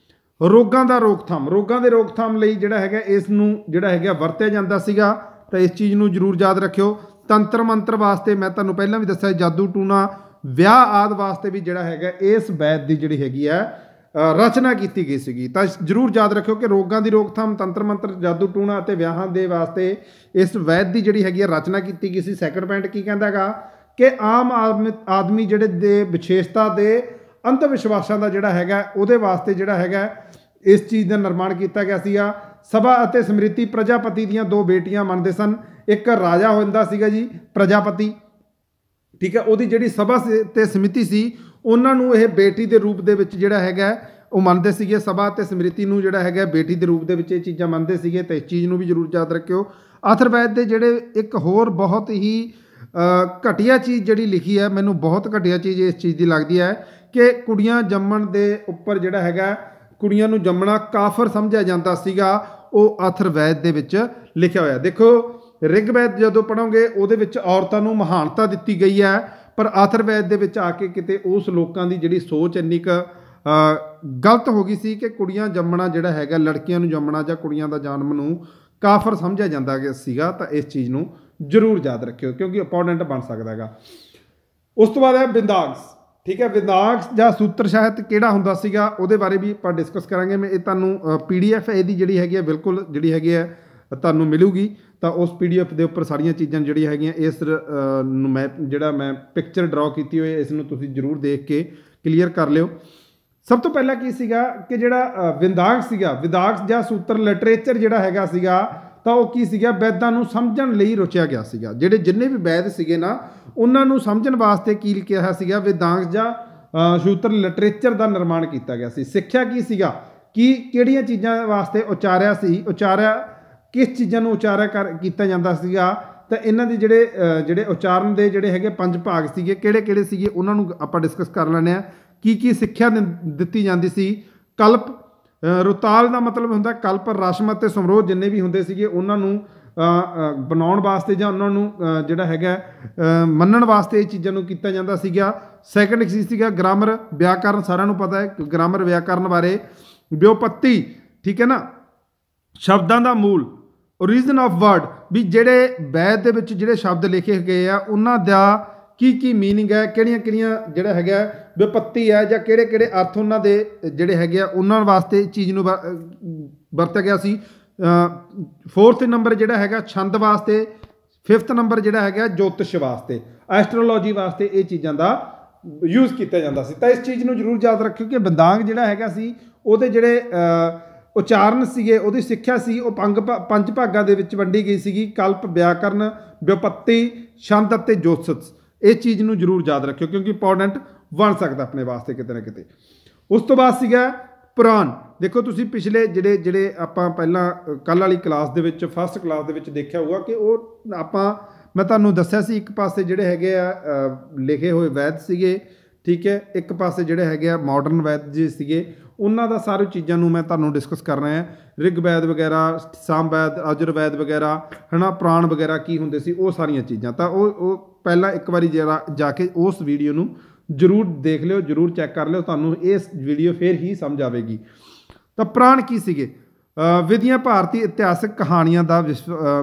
ਰੋਗਾਂ ਦੇ ਰੋਕਥਾਮ ਲਈ ਜਿਹੜਾ ਹੈਗਾ ਇਸ ਨੂੰ ਜਿਹੜਾ ਹੈਗਾ ਵਰਤਿਆ ਜਾਂਦਾ ਸੀਗਾ। ਤਾਂ ਇਸ ਚੀਜ਼ ਨੂੰ ਜ਼ਰੂਰ ਯਾਦ ਰੱਖਿਓ। ਤੰਤਰ ਮੰਤਰ ਵਾਸਤੇ ਮੈਂ ਤੁਹਾਨੂੰ ਪਹਿਲਾਂ ਵੀ ਦੱਸਿਆ, ਜਾਦੂ ਟੂਣਾ, ਵਿਆਹ ਆਦਿ ਵਾਸਤੇ ਵੀ ਜਿਹੜਾ ਹੈਗਾ ਇਸ ਵੈਦ ਦੀ ਜਿਹੜੀ ਹੈਗੀ ਹੈ ਰਚਨਾ ਕੀਤੀ ਗਈ ਸੀਗੀ। ਤਾਂ ਜ਼ਰੂਰ ਯਾਦ ਰੱਖਿਓ ਕਿ ਰੋਗਾਂ ਦੀ ਰੋਕਥਾਮ, ਤੰਤਰ ਮੰਤਰ, ਜਾਦੂ ਟੂਣਾ ਅਤੇ ਵਿਆਹਾਂ ਦੇ ਵਾਸਤੇ ਇਸ ਵੈਦ ਦੀ ਜਿਹੜੀ ਹੈਗੀ ਹੈ ਰਚਨਾ ਕੀਤੀ ਗਈ ਸੀ। ਸੈਕੰਡ ਪੁਆਇੰਟ ਕੀ ਕਹਿੰਦਾ ਹੈਗਾ ਕਿ ਆਮ ਆਦਮੀ ਜਿਹੜੇ ਦੇ ਵਿਸ਼ੇਸ਼ਤਾ ਦੇ ਅੰਧ ਵਿਸ਼ਵਾਸਾਂ ਦਾ ਜਿਹੜਾ ਹੈਗਾ ਉਹਦੇ ਵਾਸਤੇ ਜਿਹੜਾ ਹੈਗਾ ਇਸ ਚੀਜ਼ ਦਾ ਨਿਰਮਾਣ ਕੀਤਾ ਗਿਆ ਸੀਗਾ। ਸਭਾ ਅਤੇ ਸਮ੍ਰਿਤੀ ਪ੍ਰਜਾਪਤੀ ਦੀਆਂ ਦੋ ਬੇਟੀਆਂ ਮੰਨਦੇ ਸਨ। ਇੱਕ ਰਾਜਾ ਹੁੰਦਾ ਸੀਗਾ ਜੀ ਪ੍ਰਜਾਪਤੀ, ਠੀਕ ਹੈ। ਉਹਦੀ ਜਿਹੜੀ ਸਭਾ ਤੇ ਸਮਿਤੀ ਸੀ ਉਹਨਾਂ ਨੂੰ ਇਹ ਬੇਟੀ ਦੇ ਰੂਪ ਦੇ ਵਿੱਚ ਜਿਹੜਾ ਹੈਗਾ ਉਹ ਮੰਨਦੇ ਸੀਗੇ। ਸਭਾ ਤੇ ਸਮ੍ਰਿਤੀ ਨੂੰ ਜਿਹੜਾ ਹੈਗਾ ਬੇਟੀ ਦੇ ਰੂਪ ਦੇ ਵਿੱਚ ਇਹ ਚੀਜ਼ਾਂ ਮੰਨਦੇ ਸੀਗੇ। ਤਾਂ ਇਸ ਚੀਜ਼ ਨੂੰ ਵੀ ਜ਼ਰੂਰ ਯਾਦ ਰੱਖਿਓ। ਅਥਰਵੈਦ ਦੇ ਜਿਹੜੇ ਇੱਕ ਹੋਰ ਬਹੁਤ ਹੀ ਘਟੀਆ ਚੀਜ਼ ਜਿਹੜੀ ਲਿਖੀ ਹੈ, ਮੈਨੂੰ ਬਹੁਤ ਘਟੀਆ ਚੀਜ਼ ਇਸ ਚੀਜ਼ ਦੀ ਲੱਗਦੀ ਹੈ ਕਿ ਕੁੜੀਆਂ ਜੰਮਣ ਦੇ ਉੱਪਰ ਜਿਹੜਾ ਹੈਗਾ ਕੁੜੀਆਂ ਨੂੰ ਜੰਮਣਾ ਕਾਫਰ ਸਮਝਿਆ ਜਾਂਦਾ ਸੀਗਾ। ਉਹ ਅਥਰਵੈਦ ਦੇ ਵਿੱਚ ਲਿਖਿਆ ਹੋਇਆ। ਦੇਖੋ ਰਿਗਵੈਦ ਜਦੋਂ ਪੜ੍ਹੋਗੇ ਉਹਦੇ ਵਿੱਚ ਔਰਤਾਂ ਨੂੰ ਮਹਾਨਤਾ ਦਿੱਤੀ ਗਈ ਹੈ, ਪਰ ਅਥਰਵੈਦ ਦੇ ਵਿੱਚ ਆ ਕੇ ਕਿਤੇ ਉਸ ਲੋਕਾਂ ਦੀ ਜਿਹੜੀ ਸੋਚ ਇੰਨੀ ਕੁ ਗਲਤ ਹੋ ਗਈ ਸੀ ਕਿ ਕੁੜੀਆਂ ਜੰਮਣਾ ਜਿਹੜਾ ਹੈਗਾ, ਲੜਕੀਆਂ ਨੂੰ ਜੰਮਣਾ ਜਾਂ ਕੁੜੀਆਂ ਦਾ ਜਨਮ ਨੂੰ ਕਾਫਰ ਸਮਝਿਆ ਜਾਂਦਾ ਸੀਗਾ। ਤਾਂ ਇਸ ਚੀਜ਼ ਨੂੰ ਜ਼ਰੂਰ ਯਾਦ ਰੱਖਿਓ ਕਿਉਂਕਿ ਇੰਪੋਰਟੈਂਟ ਬਣ ਸਕਦਾ ਹੈਗਾ। ਉਸ ਤੋਂ ਬਾਅਦ ਹੈ ਬਿੰਦਾਗਸ, ਠੀਕ ਹੈ। ਬਿੰਦਾਗਸ ਜਾਂ ਸੂਤਰ ਸਾਹਿਤ ਕਿਹੜਾ ਹੁੰਦਾ ਸੀਗਾ ਉਹਦੇ ਬਾਰੇ ਵੀ ਆਪਾਂ ਡਿਸਕਸ ਕਰਾਂਗੇ। ਮੈਂ ਇਹ ਤੁਹਾਨੂੰ PDF ਇਹਦੀ ਜਿਹੜੀ ਹੈਗੀ ਹੈ ਬਿਲਕੁਲ ਜਿਹੜੀ ਹੈਗੀ ਹੈ ਤੁਹਾਨੂੰ ਮਿਲੂਗੀ। ਤਾਂ ਉਸ PDF ਦੇ ਉੱਪਰ ਸਾਰੀਆਂ ਚੀਜ਼ਾਂ ਜਿਹੜੀਆਂ ਹੈਗੀਆਂ ਇਸ ਨੂੰ ਮੈਂ ਪਿਕਚਰ ਡਰਾਅ ਕੀਤੀ ਹੋਈ, ਇਸ ਨੂੰ ਤੁਸੀਂ ਜ਼ਰੂਰ ਦੇਖ ਕੇ ਕਲੀਅਰ ਕਰ ਲਿਓ। ਸਭ ਤੋਂ ਪਹਿਲਾਂ ਕੀ ਸੀਗਾ ਕਿ ਜਿਹੜਾ ਬਿੰਦਾਗਸ ਸੀਗਾ, ਬਿੰਦਾਗਸ ਜਾਂ ਸੂਤਰ ਲਿਟਰੇਚਰ ਜਿਹੜਾ ਹੈਗਾ ਸੀਗਾ ਤਾਂ ਉਹ ਕੀ ਸੀਗਾ? ਵੈਦਾਂ ਨੂੰ ਸਮਝਣ ਲਈ ਰਚਿਆ ਗਿਆ ਸੀਗਾ। ਜਿੰਨੇ ਵੀ ਵੈਦ ਸੀਗੇ ਨਾ ਉਹਨਾਂ ਨੂੰ ਸਮਝਣ ਵਾਸਤੇ ਕੀ ਕਿਹਾ ਸੀਗਾ? ਬਿੰਦਾਗਸ ਜਾਂ ਸੂਤਰ ਲਿਟਰੇਚਰ ਦਾ ਨਿਰਮਾਣ ਕੀਤਾ ਗਿਆ ਸੀ। ਸਿੱਖਿਆ ਕੀ ਸੀਗਾ? ਕਿਹੜੀਆਂ ਚੀਜ਼ਾਂ ਵਾਸਤੇ ਕਿਸ ਚੀਜ਼ਾਂ ਨੂੰ ਕੀਤਾ ਜਾਂਦਾ ਸੀਗਾ? ਤਾਂ ਇਹਨਾਂ ਦੇ ਜਿਹੜੇ ਉਚਾਰਨ ਦੇ ਜਿਹੜੇ ਹੈਗੇ 5 ਭਾਗ ਸੀਗੇ, ਕਿਹੜੇ ਸੀਗੇ ਉਹਨਾਂ ਨੂੰ ਆਪਾਂ ਡਿਸਕਸ ਕਰ ਲੈਂਦੇ ਹਾਂ। ਕੀ ਸਿੱਖਿਆ ਦਿੱਤੀ ਜਾਂਦੀ ਸੀ? ਕਲਪ, ਰੁਤਾਲ ਦਾ ਮਤਲਬ ਹੁੰਦਾ ਕਲਪ, ਰਸਮ ਅਤੇ ਸਮਾਰੋਹ ਜਿੰਨੇ ਵੀ ਹੁੰਦੇ ਸੀਗੇ ਉਹਨਾਂ ਨੂੰ ਬਣਾਉਣ ਵਾਸਤੇ ਜਾਂ ਉਹਨਾਂ ਨੂੰ ਜਿਹੜਾ ਹੈਗਾ ਮੰਨਣ ਵਾਸਤੇ ਇਹ ਚੀਜ਼ਾਂ ਨੂੰ ਕੀਤਾ ਜਾਂਦਾ ਸੀਗਾ। ਸੈਕੰਡ ਸੀਗਾ ਗ੍ਰਾਮਰ, ਵਿਆਕਰਨ। ਸਾਰਿਆਂ ਨੂੰ ਪਤਾ ਹੈ ਗ੍ਰਾਮਰ ਵਿਆਕਰਨ ਬਾਰੇ। ਵਿਉਪੱਤੀ, ਠੀਕ ਹੈ ਨਾ, ਸ਼ਬਦਾਂ ਦਾ ਮੂਲ, ਓਰੀਜਨ ਆਫ ਵਰਡ, ਵੀ ਜਿਹੜੇ ਵੈਦ ਦੇ ਵਿੱਚ ਜਿਹੜੇ ਸ਼ਬਦ ਲਿਖੇ ਗਏ ਆ ਉਹਨਾਂ ਦਾ ਕੀ ਮੀਨਿੰਗ ਹੈ, ਕਿਹੜੀਆਂ ਜਿਹੜਾ ਹੈਗਾ ਵਿਉਪੱਤੀ ਹੈ ਜਾਂ ਕਿਹੜੇ ਅਰਥ ਉਹਨਾਂ ਦੇ ਜਿਹੜੇ ਹੈਗੇ ਆ ਉਹਨਾਂ ਵਾਸਤੇ ਚੀਜ਼ ਨੂੰ ਵਰਤਿਆ ਗਿਆ ਸੀ। 4th ਨੰਬਰ ਜਿਹੜਾ ਹੈਗਾ ਛੰਦ ਵਾਸਤੇ। 5th ਨੰਬਰ ਜਿਹੜਾ ਹੈਗਾ ਜੋਤਿਸ਼ ਵਾਸਤੇ, ਐਸਟਰੋਲੋਜੀ ਵਾਸਤੇ ਇਹ ਚੀਜ਼ਾਂ ਦਾ ਯੂਜ਼ ਕੀਤਾ ਜਾਂਦਾ ਸੀ। ਤਾਂ ਇਸ ਚੀਜ਼ ਨੂੰ ਜ਼ਰੂਰ ਯਾਦ ਰੱਖਿਓ ਕਿ ਬਿੰਦਾਂਗ ਜਿਹੜਾ ਹੈਗਾ ਸੀ ਉਹਦੇ ਜਿਹੜੇ ਉਚਾਰਨ ਸੀਗੇ, ਉਹਦੀ ਸਿੱਖਿਆ ਸੀ ਉਹ ਪੰਜ ਭਾਗਾਂ ਦੇ ਵਿੱਚ ਵੰਡੀ ਗਈ ਸੀਗੀ, ਕਲਪ, ਵਿਆਕਰਨ, ਵਿਉਪੱਤੀ, ਛੰਦ ਅਤੇ ਜੋਤਿਸ਼। ਇਹ ਚੀਜ਼ ਨੂੰ ਜ਼ਰੂਰ ਯਾਦ ਰੱਖਿਓ ਕਿਉਂਕਿ ਇੰਪੋਰਟੈਂਟ ਬਣ ਸਕਦਾ ਆਪਣੇ ਵਾਸਤੇ ਕਿਤੇ ਨਾ ਕਿਤੇ। ਉਸ ਤੋਂ ਬਾਅਦ ਸੀਗਾ ਪੁਰਾਣ। ਦੇਖੋ ਤੁਸੀਂ ਪਿਛਲੇ ਜਿਹੜੇ ਆਪਾਂ ਪਹਿਲਾਂ ਕੱਲ੍ਹ ਵਾਲੀ ਕਲਾਸ ਦੇ ਵਿੱਚ, ਫਸਟ ਕਲਾਸ ਦੇ ਵਿੱਚ ਦੇਖਿਆ ਹੋਊਗਾ ਕਿ ਉਹ ਮੈਂ ਤੁਹਾਨੂੰ ਦੱਸਿਆ ਸੀ, ਇੱਕ ਪਾਸੇ ਜਿਹੜੇ ਹੈਗੇ ਆ ਲਿਖੇ ਹੋਏ ਵੈਦ ਸੀਗੇ, ਠੀਕ ਹੈ, ਇੱਕ ਪਾਸੇ ਜਿਹੜੇ ਹੈਗੇ ਆ ਮਾਡਰਨ ਵੈਦ ਜੀ ਸੀਗੇ, ਉਹਨਾਂ ਦਾ ਸਾਰੀ ਚੀਜ਼ਾਂ ਨੂੰ ਮੈਂ ਤੁਹਾਨੂੰ ਡਿਸਕਸ ਕਰ ਰਿਹਾ। ਰਿਗਵੈਦ ਵਗੈਰਾ, ਸਾਮਵੈਦ, ਅਜੁਰਵੈਦ ਵਗੈਰਾ, ਹੈ ਨਾ, ਪੁਰਾਣ ਵਗੈਰਾ ਕੀ ਹੁੰਦੇ ਸੀ, ਉਹ ਸਾਰੀਆਂ ਚੀਜ਼ਾਂ। ਤਾਂ ਉਹ ਪਹਿਲਾਂ ਇੱਕ ਵਾਰੀ ਜਿਹੜਾ ਜਾ ਕੇ ਉਸ ਵੀਡੀਓ ਨੂੰ ਜ਼ਰੂਰ ਦੇਖ ਲਿਓ, ਜ਼ਰੂਰ ਚੈੱਕ ਕਰ ਲਿਓ, ਤੁਹਾਨੂੰ ਇਹ ਵੀਡੀਓ ਫਿਰ ਹੀ ਸਮਝ ਆਵੇਗੀ। ਤਾਂ ਪੁਰਾਣ ਕੀ ਸੀਗੇ? ਵਿਧੀਆਂ ਭਾਰਤੀ ਇਤਿਹਾਸਕ ਕਹਾਣੀਆਂ ਦਾ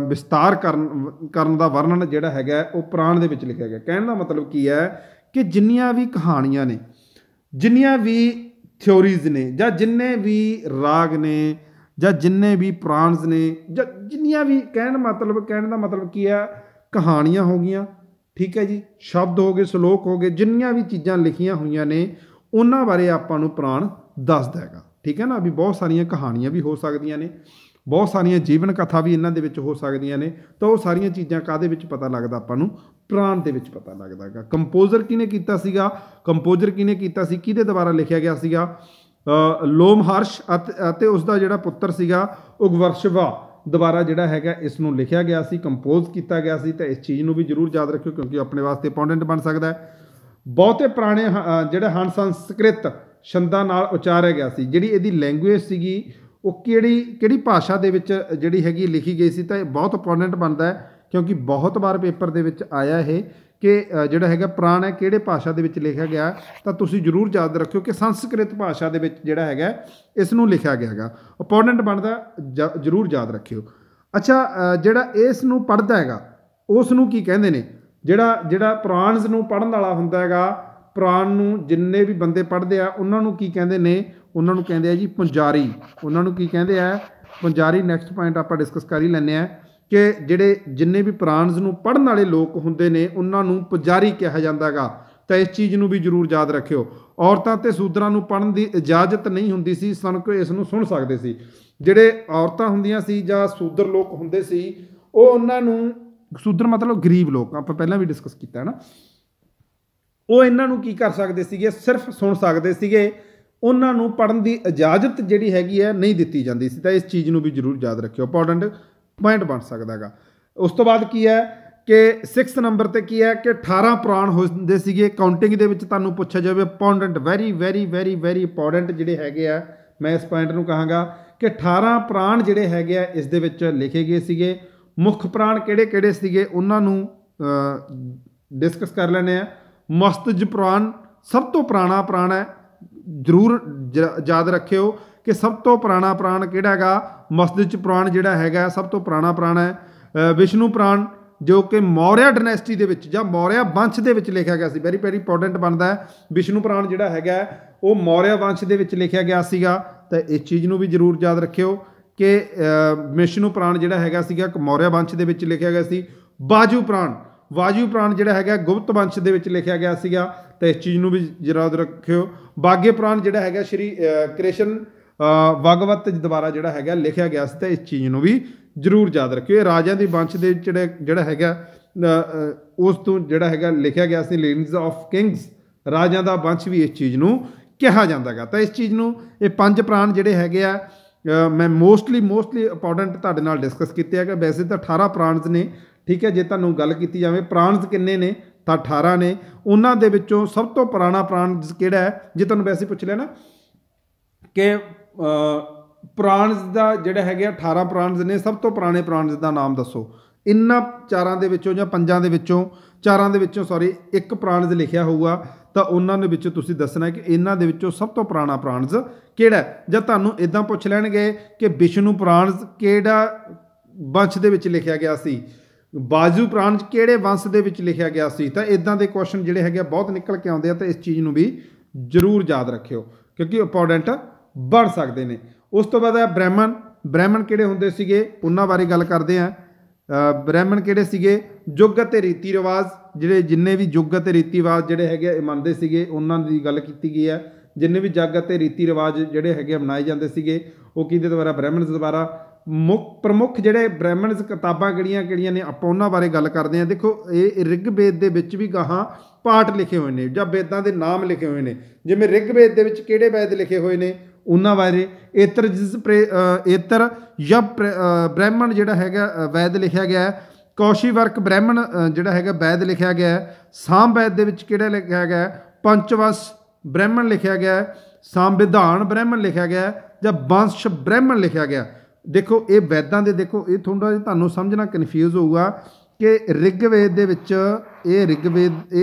ਵਿਸਤਾਰ ਕਰਨ ਦਾ ਵਰਣਨ ਜਿਹੜਾ ਹੈਗਾ ਉਹ ਪੁਰਾਣ ਦੇ ਵਿੱਚ ਲਿਖਿਆ ਗਿਆ। ਕਹਿਣ ਦਾ ਮਤਲਬ ਕੀ ਹੈ ਕਿ ਜਿੰਨੀਆਂ ਵੀ ਕਹਾਣੀਆਂ ਨੇ, ਜਿੰਨੀਆਂ ਵੀ ਥਿਓਰੀਜ਼ ਨੇ, ਜਾਂ ਜਿੰਨੇ ਵੀ ਰਾਗ ਨੇ, ਜਾਂ ਜਿੰਨੇ ਵੀ ਪੁਰਾਣਸ ਨੇ, ਜਾਂ ਜਿੰਨੀਆਂ ਵੀ ਕਹਿਣ ਦਾ ਮਤਲਬ ਕੀ ਹੈ, ਕਹਾਣੀਆਂ ਹੋ ਗਈਆਂ, ਠੀਕ ਹੈ ਜੀ, ਸ਼ਬਦ ਹੋ ਗਏ, ਸ਼ਲੋਕ ਹੋ ਗਏ, ਜਿੰਨੀਆਂ ਵੀ ਚੀਜ਼ਾਂ ਲਿਖੀਆਂ ਹੋਈਆਂ ਨੇ ਉਹਨਾਂ ਬਾਰੇ ਆਪਾਂ ਨੂੰ ਪੁਰਾਣ ਦੱਸਦਾ ਹੈਗਾ, ਠੀਕ ਹੈ ਨਾ। ਵੀ ਬਹੁਤ ਸਾਰੀਆਂ ਕਹਾਣੀਆਂ ਵੀ ਹੋ ਸਕਦੀਆਂ ਨੇ, ਬਹੁਤ ਸਾਰੀਆਂ ਜੀਵਨ ਕਥਾ ਵੀ ਇਹਨਾਂ ਦੇ ਵਿੱਚ ਹੋ ਸਕਦੀਆਂ ਨੇ। ਤਾਂ ਉਹ ਸਾਰੀਆਂ ਚੀਜ਼ਾਂ ਕਾਹਦੇ ਵਿੱਚ ਪਤਾ ਲੱਗਦਾ ਆਪਾਂ ਨੂੰ? ਪੁਰਾਣ ਦੇ ਵਿੱਚ ਪਤਾ ਲੱਗਦਾ ਹੈਗਾ। ਕੰਪੋਜ਼ਰ ਕਿਹਨੇ ਕੀਤਾ ਸੀਗਾ? ਕਿਹਦੇ ਦੁਆਰਾ ਲਿਖਿਆ ਗਿਆ ਸੀਗਾ? ਲੋਮਹਰਸ਼ ਅਤੇ ਉਸ ਦਾ ਜਿਹੜਾ ਪੁੱਤਰ ਸੀਗਾ ਉਗਵਰਸ਼ਵਾ ਦੁਆਰਾ ਜਿਹੜਾ ਹੈਗਾ ਇਸ ਨੂੰ ਲਿਖਿਆ ਗਿਆ ਸੀ, ਕੰਪੋਜ਼ ਕੀਤਾ ਗਿਆ ਸੀ। ਤਾਂ ਇਸ ਚੀਜ਼ ਨੂੰ ਵੀ ਜ਼ਰੂਰ ਯਾਦ ਰੱਖਿਓ ਕਿਉਂਕਿ ਆਪਣੇ ਵਾਸਤੇ ਇੰਪੋਰਟੈਂਟ ਬਣ ਸਕਦਾ ਹੈ। ਬਹੁਤੇ ਪੁਰਾਣੇ ਜਿਹੜੇ ਹਨ ਸੰਸਕ੍ਰਿਤ ਛੰਦਾਂ ਨਾਲ ਉਚਾਰਿਆ ਗਿਆ ਸੀ। ਜਿਹੜੀ ਇਹਦੀ ਲੈਂਗੁਏਜ ਸੀਗੀ ਉਹ ਕਿਹੜੀ ਭਾਸ਼ਾ ਦੇ ਵਿੱਚ ਜਿਹੜੀ ਹੈਗੀ ਲਿਖੀ ਗਈ ਸੀ। ਤਾਂ ਇਹ ਬਹੁਤ ਇੰਪੋਰਟੈਂਟ ਬਣਦਾ ਹੈ ਕਿਉਂਕਿ ਬਹੁਤ ਵਾਰ ਪੇਪਰ ਦੇ ਵਿੱਚ ਆਇਆ ਇਹ ਕਿ ਜਿਹੜਾ ਹੈਗਾ ਪੁਰਾਣ ਹੈ ਕਿਹੜੇ ਭਾਸ਼ਾ ਦੇ ਵਿੱਚ ਲਿਖਿਆ ਗਿਆ। ਤਾਂ ਤੁਸੀਂ ਜ਼ਰੂਰ ਯਾਦ ਰੱਖਿਓ ਕਿ ਸੰਸਕ੍ਰਿਤ ਭਾਸ਼ਾ ਦੇ ਵਿੱਚ ਜਿਹੜਾ ਹੈਗਾ ਇਸ ਨੂੰ ਲਿਖਿਆ ਗਿਆ ਹੈਗਾ। ਇੰਪੋਰਟੈਂਟ ਬਣਦਾ, ਜ਼ਰੂਰ ਯਾਦ ਰੱਖਿਓ। ਅੱਛਾ, ਜਿਹੜਾ ਇਸ ਨੂੰ ਪੜ੍ਹਦਾ ਹੈਗਾ ਉਸ ਨੂੰ ਕੀ ਕਹਿੰਦੇ ਨੇ? ਜਿਹੜਾ ਪੁਰਾਣਸ ਨੂੰ ਪੜ੍ਹਨ ਵਾਲਾ ਹੁੰਦਾ ਹੈਗਾ, ਪੁਰਾਣ ਨੂੰ ਜਿੰਨੇ ਵੀ ਬੰਦੇ ਪੜ੍ਹਦੇ ਆ ਉਹਨਾਂ ਨੂੰ ਕੀ ਕਹਿੰਦੇ ਨੇ? ਉਹਨਾਂ ਨੂੰ ਕਹਿੰਦੇ ਆ ਜੀ ਪੁੰਜਾਰੀ। ਉਹਨਾਂ ਨੂੰ ਕੀ ਕਹਿੰਦੇ ਆ? ਪੁੰਜਾਰੀ। ਨੈਕਸਟ ਪੁਆਇੰਟ ਆਪਾਂ ਡਿਸਕਸ ਕਰ ਹੀ ਲੈਂਦੇ ਆ ਕਿ ਜਿੰਨੇ ਵੀ ਪੁਰਾਣਸ ਨੂੰ ਪੜ੍ਹਨ ਵਾਲੇ ਲੋਕ ਹੁੰਦੇ ਨੇ ਉਹਨਾਂ ਨੂੰ ਪੁਜਾਰੀ ਕਿਹਾ ਜਾਂਦਾ ਹੈਗਾ। ਤਾਂ ਇਸ ਚੀਜ਼ ਨੂੰ ਵੀ ਜ਼ਰੂਰ ਯਾਦ ਰੱਖਿਓ। ਔਰਤਾਂ ਅਤੇ ਸ਼ੂਦਰਾਂ ਨੂੰ ਪੜ੍ਹਨ ਦੀ ਇਜਾਜ਼ਤ ਨਹੀਂ ਹੁੰਦੀ ਸੀ, ਸਨਕ ਇਸ ਨੂੰ ਸੁਣ ਸਕਦੇ ਸੀ। ਜਿਹੜੇ ਔਰਤਾਂ ਹੁੰਦੀਆਂ ਸੀ ਜਾਂ ਸ਼ੂਦਰ ਲੋਕ ਹੁੰਦੇ ਸੀ ਉਹ ਉਹਨਾਂ ਨੂੰ, ਸ਼ੂਦਰ ਮਤਲਬ ਗਰੀਬ ਲੋਕ, ਆਪਾਂ ਪਹਿਲਾਂ ਵੀ ਡਿਸਕਸ ਕੀਤਾ ਹੈ ਨਾ, ਉਹ ਇਹਨਾਂ ਨੂੰ ਕੀ ਕਰ ਸਕਦੇ ਸੀਗੇ? ਸਿਰਫ ਸੁਣ ਸਕਦੇ ਸੀਗੇ। ਉਹਨਾਂ ਨੂੰ ਪੜ੍ਹਨ ਦੀ ਇਜਾਜ਼ਤ ਜਿਹੜੀ ਹੈਗੀ ਹੈ ਨਹੀਂ ਦਿੱਤੀ ਜਾਂਦੀ ਸੀ। ਤਾਂ ਇਸ ਚੀਜ਼ ਨੂੰ ਵੀ ਜ਼ਰੂਰ ਯਾਦ ਰੱਖਿਓ, ਇੰਪੋਰਟੈਂਟ ਪੁਆਇੰਟ ਬਣ ਸਕਦਾ ਹੈਗਾ। ਉਸ ਤੋਂ ਬਾਅਦ ਕੀ ਹੈ ਕਿ 6 ਨੰਬਰ 'ਤੇ ਕੀ ਹੈ ਕਿ 18 ਪੁਰਾਣ ਹੁੰਦੇ ਸੀਗੇ। ਕਾਊਂਟਿੰਗ ਦੇ ਵਿੱਚ ਤੁਹਾਨੂੰ ਪੁੱਛਿਆ ਜਾਵੇ, important, very very very very important ਜਿਹੜੇ ਹੈਗੇ ਆ, ਮੈਂ ਇਸ ਪੁਆਇੰਟ ਨੂੰ ਕਹਾਂਗਾ ਕਿ 18 ਪੁਰਾਣ ਜਿਹੜੇ ਹੈਗੇ ਆ ਇਸ ਦੇ ਵਿੱਚ ਲਿਖੇ ਗਏ ਸੀਗੇ। ਮੁੱਖ ਪੁਰਾਣ ਕਿਹੜੇ ਸੀਗੇ ਉਹਨਾਂ ਨੂੰ ਡਿਸਕਸ ਕਰ ਲੈਂਦੇ ਆ। ਮਸਤਜ ਪੁਰਾਣ ਸਭ ਤੋਂ ਪੁਰਾਣਾ ਪੁਰਾਣ ਹੈ, ਜ਼ਰੂਰ ਯਾਦ ਰੱਖਿਓ ਕਿ ਸਭ ਤੋਂ ਪੁਰਾਣਾ ਪੁਰਾਣ ਕਿਹੜਾ ਹੈਗਾ? ਮਸਤਜ ਪੁਰਾਣ ਜਿਹੜਾ ਹੈਗਾ ਸਭ ਤੋਂ ਪੁਰਾਣਾ ਪੁਰਾਣ ਹੈ। ਵਿਸ਼ਨੂੰ ਪੁਰਾਣ ਜੋ ਕਿ ਮੌਰਿਆ ਡਾਇਨੈਸਟੀ ਦੇ ਵਿੱਚ ਜਾਂ ਮੌਰਿਆ ਵੰਸ਼ ਦੇ ਵਿੱਚ ਲਿਖਿਆ ਗਿਆ ਸੀ, ਵੈਰੀ ਵੈਰੀ ਇੰਪੋਰਟੈਂਟ ਬਣਦਾ ਹੈ। ਵਿਸ਼ਨੂੰ ਪੁਰਾਣ ਜਿਹੜਾ ਹੈਗਾ ਉਹ ਮੌਰਿਆ ਵੰਸ਼ ਦੇ ਵਿੱਚ ਲਿਖਿਆ ਗਿਆ ਸੀਗਾ। ਤਾਂ ਇਸ ਚੀਜ਼ ਨੂੰ ਵੀ ਜ਼ਰੂਰ ਯਾਦ ਰੱਖਿਓ ਕਿ ਵਿਸ਼ਨੂੰ ਪੁਰਾਣ ਜਿਹੜਾ ਹੈਗਾ ਸੀਗਾ ਮੌਰਿਆ ਵੰਸ਼ ਦੇ ਵਿੱਚ ਲਿਖਿਆ ਗਿਆ ਸੀ। ਵਾਯੂ ਪੁਰਾਣ ਜਿਹੜਾ ਹੈਗਾ ਗੁਪਤ ਵੰਸ਼ ਦੇ ਵਿੱਚ ਲਿਖਿਆ ਗਿਆ ਸੀਗਾ। ਤਾਂ ਇਸ ਚੀਜ਼ ਨੂੰ ਵੀ ਯਾਦ ਰੱਖਿਓ। ਬਾਗੇ ਪੁਰਾਣ ਜਿਹੜਾ ਹੈਗਾ ਸ਼੍ਰੀ ਕ੍ਰਿਸ਼ਨ ਭਗਵਤ ਦੁਆਰਾ ਜਿਹੜਾ ਹੈਗਾ ਲਿਖਿਆ ਗਿਆ ਸੀ। ਤਾਂ ਇਸ ਚੀਜ਼ ਨੂੰ ਵੀ ਜ਼ਰੂਰ ਯਾਦ ਰੱਖਿਓ। ਇਹ ਰਾਜਿਆਂ ਦੀ ਵੰਸ਼ ਦੇ ਜਿਹੜਾ ਹੈਗਾ ਉਸ ਤੋਂ ਜਿਹੜਾ ਹੈਗਾ ਲਿਖਿਆ ਗਿਆ ਸੀ। ਲੀਨੇਜ ਆਫ ਕਿੰਗਸ, ਰਾਜਿਆਂ ਦਾ ਵੰਸ਼ ਵੀ ਇਸ ਚੀਜ਼ ਨੂੰ ਕਿਹਾ ਜਾਂਦਾ ਹੈਗਾ। ਤਾਂ ਇਸ ਚੀਜ਼ ਨੂੰ, ਇਹ 5 ਪੁਰਾਣ ਜਿਹੜੇ ਹੈਗੇ ਆ ਮੈਂ ਮੋਸਟਲੀ ਇੰਪੋਰਟੈਂਟ ਤੁਹਾਡੇ ਨਾਲ ਡਿਸਕਸ ਕੀਤੇ ਹੈਗੇ। ਵੈਸੇ ਤਾਂ 18 ਪੁਰਾਣਸ ਨੇ, ਠੀਕ ਹੈ। ਜੇ ਤੁਹਾਨੂੰ ਗੱਲ ਕੀਤੀ ਜਾਵੇ ਪੁਰਾਣਸ ਕਿੰਨੇ ਨੇ ਤਾਂ 18 ਨੇ। ਉਹਨਾਂ ਦੇ ਵਿੱਚੋਂ ਸਭ ਤੋਂ ਪੁਰਾਣਾ ਪੁਰਾਣ ਕਿਹੜਾ ਹੈ? ਜੇ ਤੁਹਾਨੂੰ ਵੈਸੇ ਪੁੱਛ ਲਿਆ ਨਾ ਕਿ ਪੁਰਾਣਸ ਦਾ ਜਿਹੜਾ ਹੈਗਾ 18 ਪੁਰਾਣਸ ਨੇ, ਸਭ ਤੋਂ ਪੁਰਾਣੇ ਪੁਰਾਣਸ ਦਾ ਨਾਮ ਦੱਸੋ। ਇਹਨਾਂ 4 ਦੇ ਵਿੱਚੋਂ ਜਾਂ 5 ਦੇ ਵਿੱਚੋਂ, 4 ਦੇ ਵਿੱਚੋਂ ਇੱਕ ਪੁਰਾਣਸ ਲਿਖਿਆ ਹੋਊਗਾ ਤਾਂ ਉਹਨਾਂ ਦੇ ਵਿੱਚੋਂ ਤੁਸੀਂ ਦੱਸਣਾ ਕਿ ਇਹਨਾਂ ਦੇ ਵਿੱਚੋਂ ਸਭ ਤੋਂ ਪੁਰਾਣਾ ਪੁਰਾਣਸ ਕਿਹੜਾ। ਜਾਂ ਤੁਹਾਨੂੰ ਇੱਦਾਂ ਪੁੱਛ ਲੈਣਗੇ ਕਿ ਵਿਸ਼ਨੂੰ ਪੁਰਾਣਸ ਕਿਹੜਾ ਵੰਸ਼ ਦੇ ਵਿੱਚ ਲਿਖਿਆ ਗਿਆ ਸੀ, ਵਾਯੂ ਪੁਰਾਣ ਕਿਹੜੇ ਵੰਸ਼ ਦੇ ਵਿੱਚ ਲਿਖਿਆ ਗਿਆ ਸੀ। ਤਾਂ ਇੱਦਾਂ ਦੇ ਕੁਐਸਚਨ ਜਿਹੜੇ ਹੈਗੇ ਬਹੁਤ ਨਿਕਲ ਕੇ ਆਉਂਦੇ ਆ। ਤਾਂ ਇਸ ਚੀਜ਼ ਨੂੰ ਵੀ ਜ਼ਰੂਰ ਯਾਦ ਰੱਖਿਓ ਕਿਉਂਕਿ ਇੰਪੋਰਟੈਂਟ ਬਣ ਸਕਦੇ ਨੇ। ਉਸ ਤੋਂ ਬਾਅਦ ਹੈ ਬ੍ਰਾਹਮਣ ਕਿਹੜੇ ਹੁੰਦੇ ਸੀਗੇ ਉਹਨਾਂ ਬਾਰੇ ਗੱਲ ਕਰਦੇ ਆ। ਬ੍ਰਾਹਮਣ ਕਿਹੜੇ ਸੀਗੇ? ਯੁੱਗ ਅਤੇ ਰੀਤੀ ਰਿਵਾਜ, ਜਿੰਨੇ ਵੀ ਯੁੱਗ ਅਤੇ ਰੀਤੀ ਰਿਵਾਜ ਜਿਹੜੇ ਹੈਗੇ ਇਹ ਮੰਨਦੇ ਸੀਗੇ ਉਹਨਾਂ ਦੀ ਗੱਲ ਕੀਤੀ ਗਈ ਹੈ। ਜਿੰਨੇ ਵੀ ਜੱਗ ਅਤੇ ਰੀਤੀ ਰਿਵਾਜ ਜਿਹੜੇ ਹੈਗੇ ਮਨਾਏ ਜਾਂਦੇ ਸੀਗੇ ਉਹ ਕਿਹਦੇ ਦੁਆਰਾ? ਬ੍ਰਾਹਮਣਸ ਦੁਆਰਾ। ਪ੍ਰਮੁੱਖ ਜਿਹੜੇ ਬ੍ਰਾਹਮਣਸ ਕਿਤਾਬਾਂ ਕਿਹੜੀਆਂ ਨੇ ਆਪਾਂ ਉਹਨਾਂ ਬਾਰੇ ਗੱਲ ਕਰਦੇ ਹਾਂ। ਦੇਖੋ ਇਹ ਰਿਗਵੇਦ ਦੇ ਵਿੱਚ ਵੀ ਗਾਹਾਂ ਪਾਠ ਲਿਖੇ ਹੋਏ ਨੇ ਜਾਂ ਵੇਦਾਂ ਦੇ ਨਾਮ ਲਿਖੇ ਹੋਏ ਨੇ। ਜਿਵੇਂ ਰਿਗਵੇਦ ਦੇ ਵਿੱਚ ਕਿਹੜੇ ਵੈਦ ਲਿਖੇ ਹੋਏ ਨੇ ਉਹਨਾਂ ਬਾਰੇ ਏਤਰ ਜਾਂ ਬ੍ਰਾਹਮਣ ਜਿਹੜਾ ਹੈਗਾ ਵੈਦ ਲਿਖਿਆ ਗਿਆ ਹੈ। ਕੌਸ਼ੀਵਰਕ ਬ੍ਰਾਹਮਣ ਜਿਹੜਾ ਹੈਗਾ ਵੈਦ ਲਿਖਿਆ ਗਿਆ ਹੈ। ਸਾਮ ਵੈਦ ਦੇ ਵਿੱਚ ਕਿਹੜਾ ਲਿਖਿਆ ਗਿਆ ਹੈ? ਪੰਚਵਸ ਬ੍ਰਾਹਮਣ ਲਿਖਿਆ ਗਿਆ ਹੈ। ਸੰਵਿਧਾਨ ਬ੍ਰਾਹਮਣ ਲਿਖਿਆ ਗਿਆ ਜਾਂ ਵੰਸ਼ ਬ੍ਰਾਹਮਣ ਲਿਖਿਆ ਗਿਆ। ਦੇਖੋ ਇਹ ਵੈਦਾਂ ਦੇ, ਦੇਖੋ ਇਹ ਥੋੜ੍ਹਾ ਜਿਹਾ ਤੁਹਾਨੂੰ ਸਮਝਣਾ ਕਨਫਿਊਜ਼ ਹੋਊਗਾ ਕਿ ਰਿਗਵੇਦ ਦੇ ਵਿੱਚ ਇਹ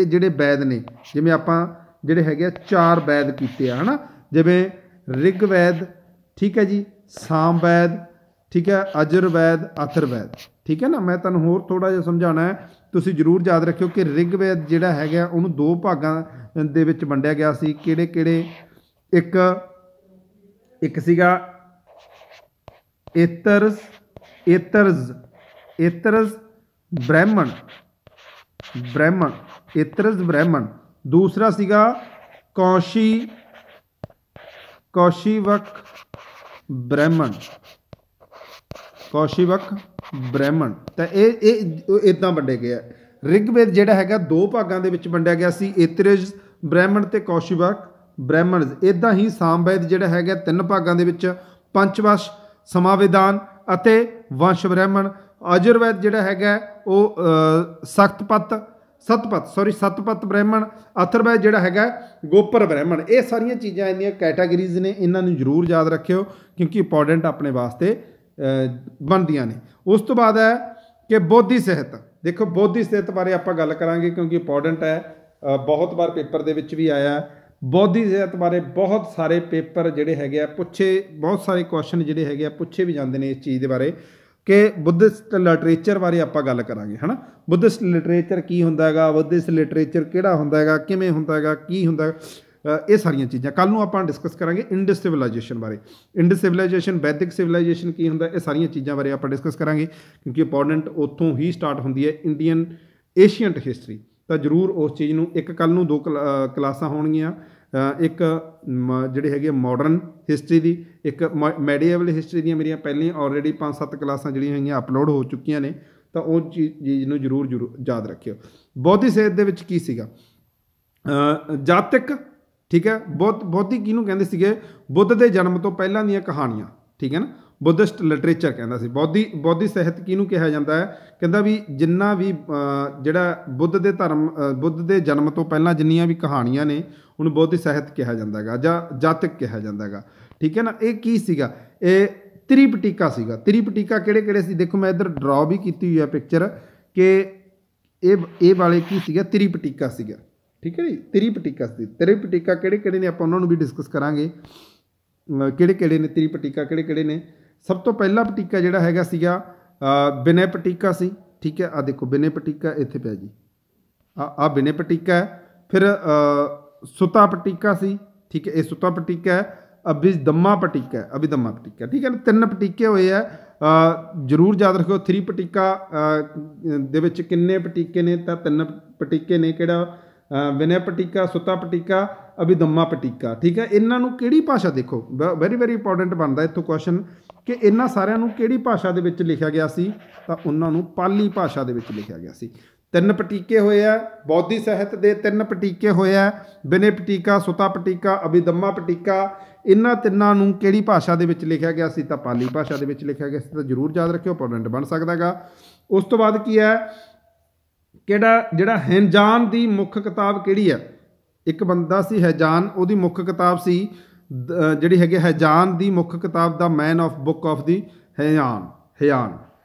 ਜਿਹੜੇ ਵੈਦ ਨੇ, ਜਿਵੇਂ ਆਪਾਂ ਜਿਹੜੇ ਹੈਗੇ 4 ਵੈਦ ਕੀਤੇ ਆ, ਹੈ ਨਾ, ਜਿਵੇਂ ਰਿਗਵੈਦ, ਠੀਕ ਹੈ ਜੀ, ਸਾਮਵੈਦ, ਠੀਕ ਹੈ, ਅਜੁਰਵੈਦ, ਅਥਰਵੈਦ, ਠੀਕ ਹੈ ਨਾ। ਮੈਂ ਤੁਹਾਨੂੰ ਹੋਰ ਥੋੜ੍ਹਾ ਜਿਹਾ ਸਮਝਾਉਣਾ ਹੈ, ਤੁਸੀਂ ਜ਼ਰੂਰ ਯਾਦ ਰੱਖਿਓ ਕਿ ਰਿਗਵੇਦ ਜਿਹੜਾ ਹੈਗਾ ਉਹਨੂੰ 2 ਭਾਗਾਂ ਦੇ ਵਿੱਚ ਵੰਡਿਆ ਗਿਆ ਸੀ। ਕਿਹੜੇ? ਇੱਕ ਸੀਗਾ ਏਤਰਜ਼ ਬ੍ਰਾਹਮਣ, ਏਤਰਜ਼ ਬ੍ਰਾਹਮਣ। ਦੂਸਰਾ ਸੀਗਾ ਕੌਸ਼ੀਵਕ ਬ੍ਰਾਹਮਣ। ਤਾਂ ਇਹ ਇੱਦਾਂ ਵੰਡੇ ਗਏ ਆ। ਰਿਗਵੇਦ ਜਿਹੜਾ ਹੈਗਾ 2 ਭਾਗਾਂ ਦੇ ਵਿੱਚ ਵੰਡਿਆ ਗਿਆ ਸੀ, ਏਤਰਜ਼ ਬ੍ਰਾਹਮਣ ਤੇ ਕੌਸ਼ੀਵਕ ਬ੍ਰਾਹਮਣ। ਇੱਦਾਂ ਹੀ ਸਾਮਵੇਦ ਜਿਹੜਾ ਹੈਗਾ 3 ਭਾਗਾਂ ਦੇ ਵਿੱਚ, ਪੰਚਵਸ਼, ਸਮਾਵਿਧਾਨ ਅਤੇ ਵੰਸ਼ ਬ੍ਰਾਹਮਣ। ਅਜੁਰਵੈਦ ਜਿਹੜਾ ਹੈਗਾ ਉਹ ਸਤਪਥ ਬ੍ਰਾਹਮਣ। ਅਥਰਵੈਦ ਜਿਹੜਾ ਹੈਗਾ ਗੋਪਰ ਬ੍ਰਾਹਮਣ। ਇਹ ਸਾਰੀਆਂ ਚੀਜ਼ਾਂ ਇੰਨੀਆਂ ਕੈਟਾਗਰੀਜ਼ ਨੇ, ਇਹਨਾਂ ਨੂੰ ਜ਼ਰੂਰ ਯਾਦ ਰੱਖਿਓ ਕਿਉਂਕਿ ਇੰਪੋਰਟੈਂਟ ਆਪਣੇ ਵਾਸਤੇ ਬਣਦੀਆਂ ਨੇ। ਉਸ ਤੋਂ ਬਾਅਦ ਹੈ ਕਿ ਬੋਧੀ ਸਾਹਿਤ। ਦੇਖੋ ਬੋਧੀ ਸਾਹਿਤ ਬਾਰੇ ਆਪਾਂ ਗੱਲ ਕਰਾਂਗੇ ਕਿਉਂਕਿ ਇੰਪੋਰਟੈਂਟ ਹੈ, ਬਹੁਤ ਵਾਰ ਪੇਪਰ ਦੇ ਵਿੱਚ ਵੀ ਆਇਆ। ਬੋਧੀ ਸਾਹਿਤ ਬਾਰੇ ਬਹੁਤ ਸਾਰੇ ਪੇਪਰ ਜਿਹੜੇ ਹੈਗੇ ਆ ਬਹੁਤ ਸਾਰੇ ਕੁਐਸਚਨ ਜਿਹੜੇ ਹੈਗੇ ਆ ਪੁੱਛੇ ਵੀ ਜਾਂਦੇ ਨੇ ਇਸ ਚੀਜ਼ ਦੇ ਬਾਰੇ ਕਿ ਬੁੱਧਿਸਟ ਲਿਟਰੇਚਰ ਬਾਰੇ ਆਪਾਂ ਗੱਲ ਕਰਾਂਗੇ, ਹੈ ਨਾ। ਬੁੱਧਿਸਟ ਲਿਟਰੇਚਰ ਕੀ ਹੁੰਦਾ ਹੈਗਾ, ਬੁੱਧਿਸਟ ਲਿਟਰੇਚਰ ਕਿਹੜਾ ਹੁੰਦਾ ਹੈਗਾ, ਕਿਵੇਂ ਹੁੰਦਾ ਹੈਗਾ, ਕੀ ਹੁੰਦਾ, ਇਹ ਸਾਰੀਆਂ ਚੀਜ਼ਾਂ ਕੱਲ੍ਹ ਨੂੰ ਆਪਾਂ ਡਿਸਕਸ ਕਰਾਂਗੇ। ਇੰਡਸ ਸਿਵਲਾਈਜੇਸ਼ਨ ਬਾਰੇ, ਇੰਡਸ ਸਿਵਲਾਈਜੇਸ਼ਨ, ਵੈਦਿਕ ਸਿਵਲਾਈਜੇਸ਼ਨ ਕੀ ਹੁੰਦਾ, ਇਹ ਸਾਰੀਆਂ ਚੀਜ਼ਾਂ ਬਾਰੇ ਆਪਾਂ ਡਿਸਕਸ ਕਰਾਂਗੇ ਕਿਉਂਕਿ ਇੰਪੋਰਟੈਂਟ ਉੱਥੋਂ ਹੀ ਸਟਾਰਟ ਹੁੰਦੀ ਹੈ ਇੰਡੀਅਨ ਏਸ਼ੀਅੰਟ ਹਿਸਟਰੀ। ਤਾਂ ਜ਼ਰੂਰ ਉਸ ਚੀਜ਼ ਨੂੰ ਕੱਲ੍ਹ ਨੂੰ 2 ਕਲਾਸਾਂ ਹੋਣਗੀਆਂ, ਇੱਕ ਜਿਹੜੇ ਹੈਗੇ ਮਾਡਰਨ ਹਿਸਟਰੀ ਦੀ, ਇੱਕ ਮੈਡੀਏਵਲ ਹਿਸਟਰੀ ਦੀਆਂ ਮੇਰੀਆਂ ਪਹਿਲੀਆਂ ਆਲਰੇਡੀ 5-7 ਕਲਾਸਾਂ ਜਿਹੜੀਆਂ ਹੈਗੀਆਂ ਅਪਲੋਡ ਹੋ ਚੁੱਕੀਆਂ ਨੇ। ਤਾਂ ਉਹ ਚੀਜ਼ ਨੂੰ ਜ਼ਰੂਰ ਯਾਦ ਰੱਖਿਓ। ਬੌਧੀ ਸਾਹਿਤ ਦੇ ਵਿੱਚ ਕੀ ਸੀਗਾ? ਜਾਤਕ, ਠੀਕ ਹੈ। ਬੌਧੀ ਕਿਹਨੂੰ ਕਹਿੰਦੇ ਸੀਗੇ? ਬੁੱਧ ਦੇ ਜਨਮ ਤੋਂ ਪਹਿਲਾਂ ਦੀਆਂ ਕਹਾਣੀਆਂ, ਠੀਕ ਹੈ ਨਾ, ਬੁੱਧਿਸਟ ਲਿਟਰੇਚਰ ਕਹਿੰਦਾ ਸੀ। ਬੌਧੀ ਸਾਹਿਤ ਕਿਹਨੂੰ ਕਿਹਾ ਜਾਂਦਾ ਹੈ? ਕਹਿੰਦਾ ਵੀ ਜਿੰਨਾ ਵੀ ਜਿਹੜਾ ਬੁੱਧ ਦੇ ਜਨਮ ਤੋਂ ਪਹਿਲਾਂ ਜਿੰਨੀਆਂ ਵੀ ਕਹਾਣੀਆਂ ਨੇ ਉਹਨੂੰ ਬੌਧੀ ਸਾਹਿਤ ਕਿਹਾ ਜਾਂਦਾ ਹੈਗਾ ਜਾਂ ਜਾਤਕ ਕਿਹਾ ਜਾਂਦਾ ਹੈਗਾ, ਠੀਕ ਹੈ ਨਾ। ਇਹ ਕੀ ਸੀਗਾ? ਇਹ ਤ੍ਰਿਪਿਟਕਾ ਸੀਗਾ। ਤ੍ਰਿਪਿਟਕਾ ਕਿਹੜੇ ਸੀ? ਦੇਖੋ ਮੈਂ ਇੱਧਰ ਡਰਾ ਵੀ ਕੀਤੀ ਹੋਈ ਹੈ ਪਿਕਚਰ ਕਿ ਇਹ ਵਾਲੇ ਕੀ ਸੀਗਾ? ਤ੍ਰਿਪਿਟਕਾ ਸੀਗਾ, ਠੀਕ ਹੈ ਜੀ। ਤ੍ਰਿਪਿਟਕਾ ਕਿਹੜੇ ਨੇ ਆਪਾਂ ਉਹਨਾਂ ਨੂੰ ਵੀ ਡਿਸਕਸ ਕਰਾਂਗੇ। ਕਿਹੜੇ ਨੇ ਤ੍ਰਿਪਿਟਕਾ, ਕਿਹੜੇ ਨੇ? ਸਭ ਤੋਂ ਪਹਿਲਾ ਪਟੀਕਾ ਜਿਹੜਾ ਹੈਗਾ ਸੀਗਾ ਵਿਨੈ ਪਟੀਕਾ ਸੀ, ਠੀਕ ਹੈ। ਆ ਦੇਖੋ ਵਿਨੈ ਪਟੀਕਾ ਇੱਥੇ ਪਿਆ ਜੀ, ਆ ਵਿਨੈ ਪਟੀਕਾ ਹੈ। ਫਿਰ ਸੁਤਾ ਪਟੀਕਾ ਸੀ, ਠੀਕ ਹੈ, ਇਹ ਸੁਤਾ ਪਟੀਕਾ ਹੈ। ਅਭਿਦੰਮਾ ਪਟੀਕਾ, ਠੀਕ ਹੈ ਨਾ। 3 ਪਟੀਕੇ ਹੋਏ ਆ, ਜ਼ਰੂਰ ਯਾਦ ਰੱਖਿਓ। ਤ੍ਰਿਪਿਟਕਾ ਦੇ ਵਿੱਚ ਕਿੰਨੇ ਪਟੀਕੇ ਨੇ? ਤਾਂ 3 ਪਟੀਕੇ ਨੇ। ਕਿਹੜਾ? ਵਿਨੈ ਪਟੀਕਾ, ਸੁਤਾ ਪਟੀਕਾ, ਅਭਿਦੰਮਾ ਪਟੀਕਾ, ਠੀਕ ਹੈ। ਇਹਨਾਂ ਨੂੰ ਕਿਹੜੀ ਭਾਸ਼ਾ, ਦੇਖੋ ਵੈਰੀ ਇੰਪੋਰਟੈਂਟ ਬਣਦਾ ਇੱਥੋਂ ਕੁਐਸਚਨ ਕਿ ਇਹਨਾਂ ਸਾਰਿਆਂ ਨੂੰ ਕਿਹੜੀ ਭਾਸ਼ਾ ਦੇ ਵਿੱਚ ਲਿਖਿਆ ਗਿਆ ਸੀ? ਤਾਂ ਉਹਨਾਂ ਨੂੰ ਪਾਲੀ ਭਾਸ਼ਾ ਦੇ ਵਿੱਚ ਲਿਖਿਆ ਗਿਆ ਸੀ। 3 ਪਟੀਕੇ ਹੋਏ ਆ ਬੌਧੀ ਸਾਹਿਤ ਦੇ, 3 ਪਟੀਕੇ ਹੋਏ ਆ ਵਿਨੈ ਪਟੀਕਾ, ਸੁਤਾ ਪਟੀਕਾ, ਅਭਿਦੰਮਾ ਪਟੀਕਾ। ਇਹਨਾਂ ਤਿੰਨਾਂ ਨੂੰ ਕਿਹੜੀ ਭਾਸ਼ਾ ਦੇ ਵਿੱਚ ਲਿਖਿਆ ਗਿਆ ਸੀ? ਤਾਂ ਪਾਲੀ ਭਾਸ਼ਾ ਦੇ ਵਿੱਚ ਲਿਖਿਆ ਗਿਆ ਸੀ। ਤਾਂ ਜ਼ਰੂਰ ਯਾਦ ਰੱਖਿਓ, ਇੰਪੋਰਟੈਂਟ ਬਣ ਸਕਦਾ ਹੈਗਾ। ਉਸ ਤੋਂ ਬਾਅਦ ਕੀ ਹੈ? ਜਿਹੜਾ ਹੈਜਾਨ ਦੀ ਮੁੱਖ ਕਿਤਾਬ ਕਿਹੜੀ ਹੈ? ਇੱਕ ਬੰਦਾ ਸੀ ਹੈਜਾਨ, ਉਹਦੀ ਮੁੱਖ ਕਿਤਾਬ ਸੀ ਜਿਹੜੀ ਹੈਗੀ ਹੈਜਾਨ ਦੀ ਮੁੱਖ ਕਿਤਾਬ ਦਾ ਮੈਨ ਆਫ ਬੁੱਕ ਆਫ ਦੀ ਹਿਆਨ,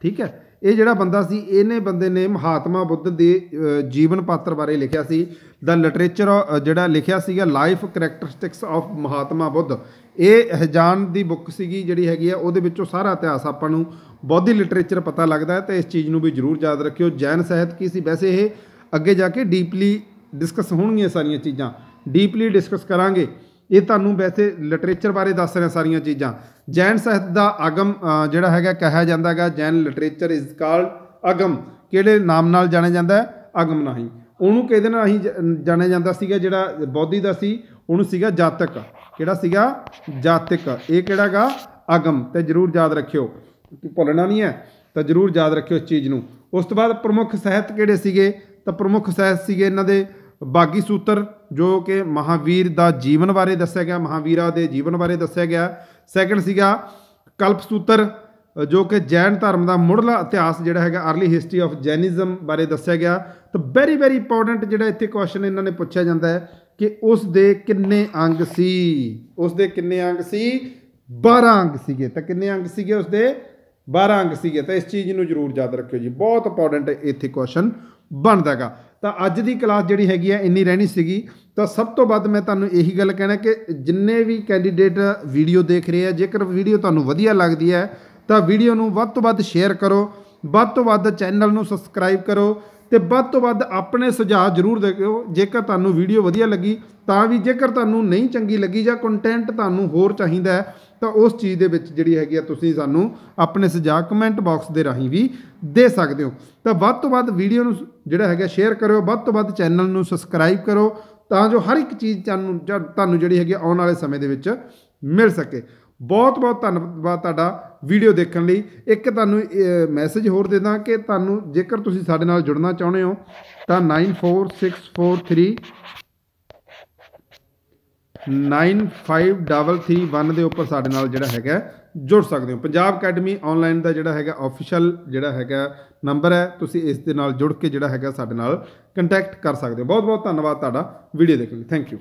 ਠੀਕ ਹੈ। ਇਹ ਜਿਹੜਾ ਬੰਦਾ ਸੀ, ਇਹਨੇ ਬੰਦੇ ਨੇ ਮਹਾਤਮਾ ਬੁੱਧ ਦੇ ਜੀਵਨ ਪਾਤਰ ਬਾਰੇ ਲਿਖਿਆ ਸੀ। ਦਾ ਲਿਟਰੇਚਰ ਜਿਹੜਾ ਲਿਖਿਆ ਸੀਗਾ ਲਾਈਫ ਕਰੈਕਟਰਿਸਟਿਕਸ ਆਫ ਮਹਾਤਮਾ ਬੁੱਧ। ਇਹ ਹੈਜਾਨ ਦੀ ਬੁੱਕ ਸੀਗੀ ਜਿਹੜੀ ਹੈਗੀ ਆ, ਉਹਦੇ ਵਿੱਚੋਂ ਸਾਰਾ ਇਤਿਹਾਸ ਆਪਾਂ ਨੂੰ ਬੌਧੀ ਲਿਟਰੇਚਰ ਪਤਾ ਲੱਗਦਾ ਹੈ। ਅਤੇ ਇਸ ਚੀਜ਼ ਨੂੰ ਵੀ ਜ਼ਰੂਰ ਯਾਦ ਰੱਖਿਓ। ਜੈਨ ਸਾਹਿਤ ਕੀ ਸੀ? ਵੈਸੇ ਇਹ ਅੱਗੇ ਜਾ ਕੇ ਡੀਪਲੀ ਡਿਸਕਸ ਹੋਣਗੀਆਂ, ਸਾਰੀਆਂ ਚੀਜ਼ਾਂ ਡੀਪਲੀ ਡਿਸਕਸ ਕਰਾਂਗੇ। ਇਹ ਤੁਹਾਨੂੰ ਵੈਸੇ ਲਿਟਰੇਚਰ ਬਾਰੇ ਦੱਸ ਰਿਹਾ ਸਾਰੀਆਂ ਚੀਜ਼ਾਂ। ਜੈਨ ਸਾਹਿਤ ਦਾ ਆਗਮ ਜਿਹੜਾ ਹੈਗਾ ਕਿਹਾ ਜਾਂਦਾ ਹੈਗਾ, ਜੈਨ ਲਿਟਰੇਚਰ ਇਜ਼ ਕਾਲਡ ਅਗਮ। ਕਿਹੜੇ ਨਾਮ ਨਾਲ ਜਾਣਿਆ ਜਾਂਦਾ ਹੈ? ਅਗਮ ਨਾਹੀਂ। ਉਹਨੂੰ ਕਿਹਦੇ ਨਾਲ ਹੀ ਜਾਣਿਆ ਜਾਂਦਾ ਸੀਗਾ? ਜਿਹੜਾ ਬੌਧੀ ਦਾ ਸੀ ਉਹਨੂੰ ਸੀਗਾ ਜਾਤਕ, ਕਿਹੜਾ ਸੀਗਾ ਜਾਤਿਕ, ਇਹ ਕਿਹੜਾ ਗਾ ਅਗਮ, ਤੇ ਜ਼ਰੂਰ ਯਾਦ ਰੱਖਿਓ, ਭੁੱਲਣਾ ਨਹੀਂ ਹੈ, ਤਾਂ ਜ਼ਰੂਰ ਯਾਦ ਰੱਖਿਓ ਇਸ ਚੀਜ਼ ਨੂੰ। ਉਸ ਤੋਂ ਬਾਅਦ ਪ੍ਰਮੁੱਖ ਸਾਹਿਤ ਕਿਹੜੇ ਸੀਗੇ, ਤਾਂ ਪ੍ਰਮੁੱਖ ਸਾਹਿਤ ਸੀਗੇ ਇਹਨਾਂ ਦੇ ਬਾਗੀ ਸੂਤਰ, ਜੋ ਕਿ ਮਹਾਵੀਰ ਦਾ ਜੀਵਨ ਬਾਰੇ ਦੱਸਿਆ ਗਿਆ, ਮਹਾਵੀਰਾਂ ਦੇ ਜੀਵਨ ਬਾਰੇ ਦੱਸਿਆ ਗਿਆ। ਸੈਕੰਡ ਸੀਗਾ ਕਲਪ ਸੂਤਰ, ਜੋ ਕਿ ਜੈਨ ਧਰਮ ਦਾ ਮੁੱਢਲਾ ਇਤਿਹਾਸ ਜਿਹੜਾ ਹੈਗਾ, ਅਰਲੀ ਹਿਸਟਰੀ ਆਫ ਜੈਨਿਜ਼ਮ ਬਾਰੇ ਦੱਸਿਆ ਗਿਆ। ਤਾਂ ਵੈਰੀ ਵੈਰੀ ਇੰਪੋਰਟੈਂਟ ਜਿਹੜਾ ਇੱਥੇ ਕੁਐਸਚਨ ਇਹਨਾਂ ਨੇ ਪੁੱਛਿਆ ਜਾਂਦਾ ਹੈ ਕਿ ਉਸ ਦੇ ਕਿੰਨੇ ਅੰਗ ਸੀ, ਉਸ ਦੇ ਕਿੰਨੇ ਅੰਗ ਸੀ, 12 ਅੰਗ ਸੀਗੇ। ਤਾਂ ਕਿੰਨੇ ਅੰਗ ਸੀਗੇ ਉਸ ਦੇ, 12 ਅੰਗ ਸੀਗੇ। ਤਾਂ ਇਸ ਚੀਜ਼ ਨੂੰ ਜ਼ਰੂਰ ਯਾਦ ਰੱਖਿਓ ਜੀ, ਬਹੁਤ ਇੰਪੋਰਟੈਂਟ ਇੱਥੇ ਕੁਐਸਚਨ ਬਣਦਾ ਹੈਗਾ। ਤਾਂ ਅੱਜ ਦੀ ਕਲਾਸ ਜਿਹੜੀ ਹੈਗੀ ਹੈ ਇੰਨੀ ਰਹਿਣੀ ਸੀਗੀ। ਤਾਂ ਸਭ ਤੋਂ ਵੱਧ ਮੈਂ ਤੁਹਾਨੂੰ ਇਹੀ ਗੱਲ ਕਹਿਣਾ ਕਿ ਜਿੰਨੇ ਵੀ ਕੈਂਡੀਡੇਟ ਵੀਡੀਓ ਦੇਖ ਰਹੇ ਆ, ਜੇਕਰ ਵੀਡੀਓ ਤੁਹਾਨੂੰ ਵਧੀਆ ਲੱਗਦੀ ਹੈ ਤਾਂ ਵੀਡੀਓ ਨੂੰ ਵੱਧ ਤੋਂ ਵੱਧ ਸ਼ੇਅਰ ਕਰੋ, ਵੱਧ ਤੋਂ ਵੱਧ ਚੈਨਲ ਨੂੰ ਸਬਸਕ੍ਰਾਈਬ ਕਰੋ, ਤੇ ਵੱਧ ਤੋਂ ਵੱਧ ਆਪਣੇ ਸੁਝਾਅ ਜ਼ਰੂਰ ਦਿਓ ਜੇਕਰ ਤੁਹਾਨੂੰ ਵੀਡੀਓ ਵਧੀਆ ਲੱਗੀ ਤਾਂ ਵੀ। ਜੇਕਰ ਤੁਹਾਨੂੰ ਨਹੀਂ ਚੰਗੀ ਲੱਗੀ ਜਾਂ ਕੰਟੈਂਟ ਤੁਹਾਨੂੰ ਹੋਰ ਚਾਹੀਦਾ ਹੈ ਤਾਂ ਉਸ ਚੀਜ਼ ਦੇ ਵਿੱਚ ਜਿਹੜੀ ਹੈਗੀ ਆ ਤੁਸੀਂ ਸਾਨੂੰ ਆਪਣੇ ਸੁਝਾਅ ਕਮੈਂਟ ਬਾਕਸ ਦੇ ਰਾਹੀਂ ਵੀ ਦੇ ਸਕਦੇ ਹੋ। ਤਾਂ ਵੱਧ ਤੋਂ ਵੱਧ ਵੀਡੀਓ ਨੂੰ ਜਿਹੜਾ ਹੈਗਾ ਸ਼ੇਅਰ ਕਰਿਓ, ਵੱਧ ਤੋਂ ਵੱਧ ਚੈਨਲ ਨੂੰ ਸਬਸਕ੍ਰਾਈਬ ਕਰੋ, ਤਾਂ ਜੋ ਹਰ ਇੱਕ ਚੀਜ਼ ਤੁਹਾਨੂੰ ਜਿਹੜੀ ਹੈਗੀ ਆਉਣ ਵਾਲੇ ਸਮੇਂ ਦੇ ਵਿੱਚ ਮਿਲ ਸਕੇ। ਬਹੁਤ ਬਹੁਤ ਧੰਨਵਾਦ ਤੁਹਾਡਾ ਵੀਡੀਓ ਦੇਖਣ ਲਈ। ਇੱਕ ਤੁਹਾਨੂੰ ਮੈਸੇਜ ਹੋਰ ਦੇ ਦਾਂ ਕਿ ਤੁਹਾਨੂੰ ਜੇਕਰ ਤੁਸੀਂ ਸਾਡੇ ਨਾਲ ਜੁੜਨਾ ਚਾਹੁੰਦੇ ਹੋ ਤਾਂ 9464395331 ਦੇ ਉੱਪਰ ਸਾਡੇ ਨਾਲ ਜਿਹੜਾ ਹੈਗਾ ਜੁੜ ਸਕਦੇ ਹੋ। ਪੰਜਾਬ ਅਕੈਡਮੀ ਆਨਲਾਈਨ ਦਾ ਜਿਹੜਾ ਹੈਗਾ ਆਫੀਸ਼ੀਅਲ ਜਿਹੜਾ ਹੈਗਾ ਨੰਬਰ ਹੈ, ਤੁਸੀਂ ਇਸ ਦੇ ਨਾਲ ਜੁੜ ਕੇ ਜਿਹੜਾ ਹੈਗਾ ਸਾਡੇ ਨਾਲ ਕੰਟੈਕਟ ਕਰ ਸਕਦੇ ਹੋ। ਬਹੁਤ ਬਹੁਤ ਧੰਨਵਾਦ ਤੁਹਾਡਾ ਵੀਡੀਓ ਦੇਖਣ ਲਈ। Thank you.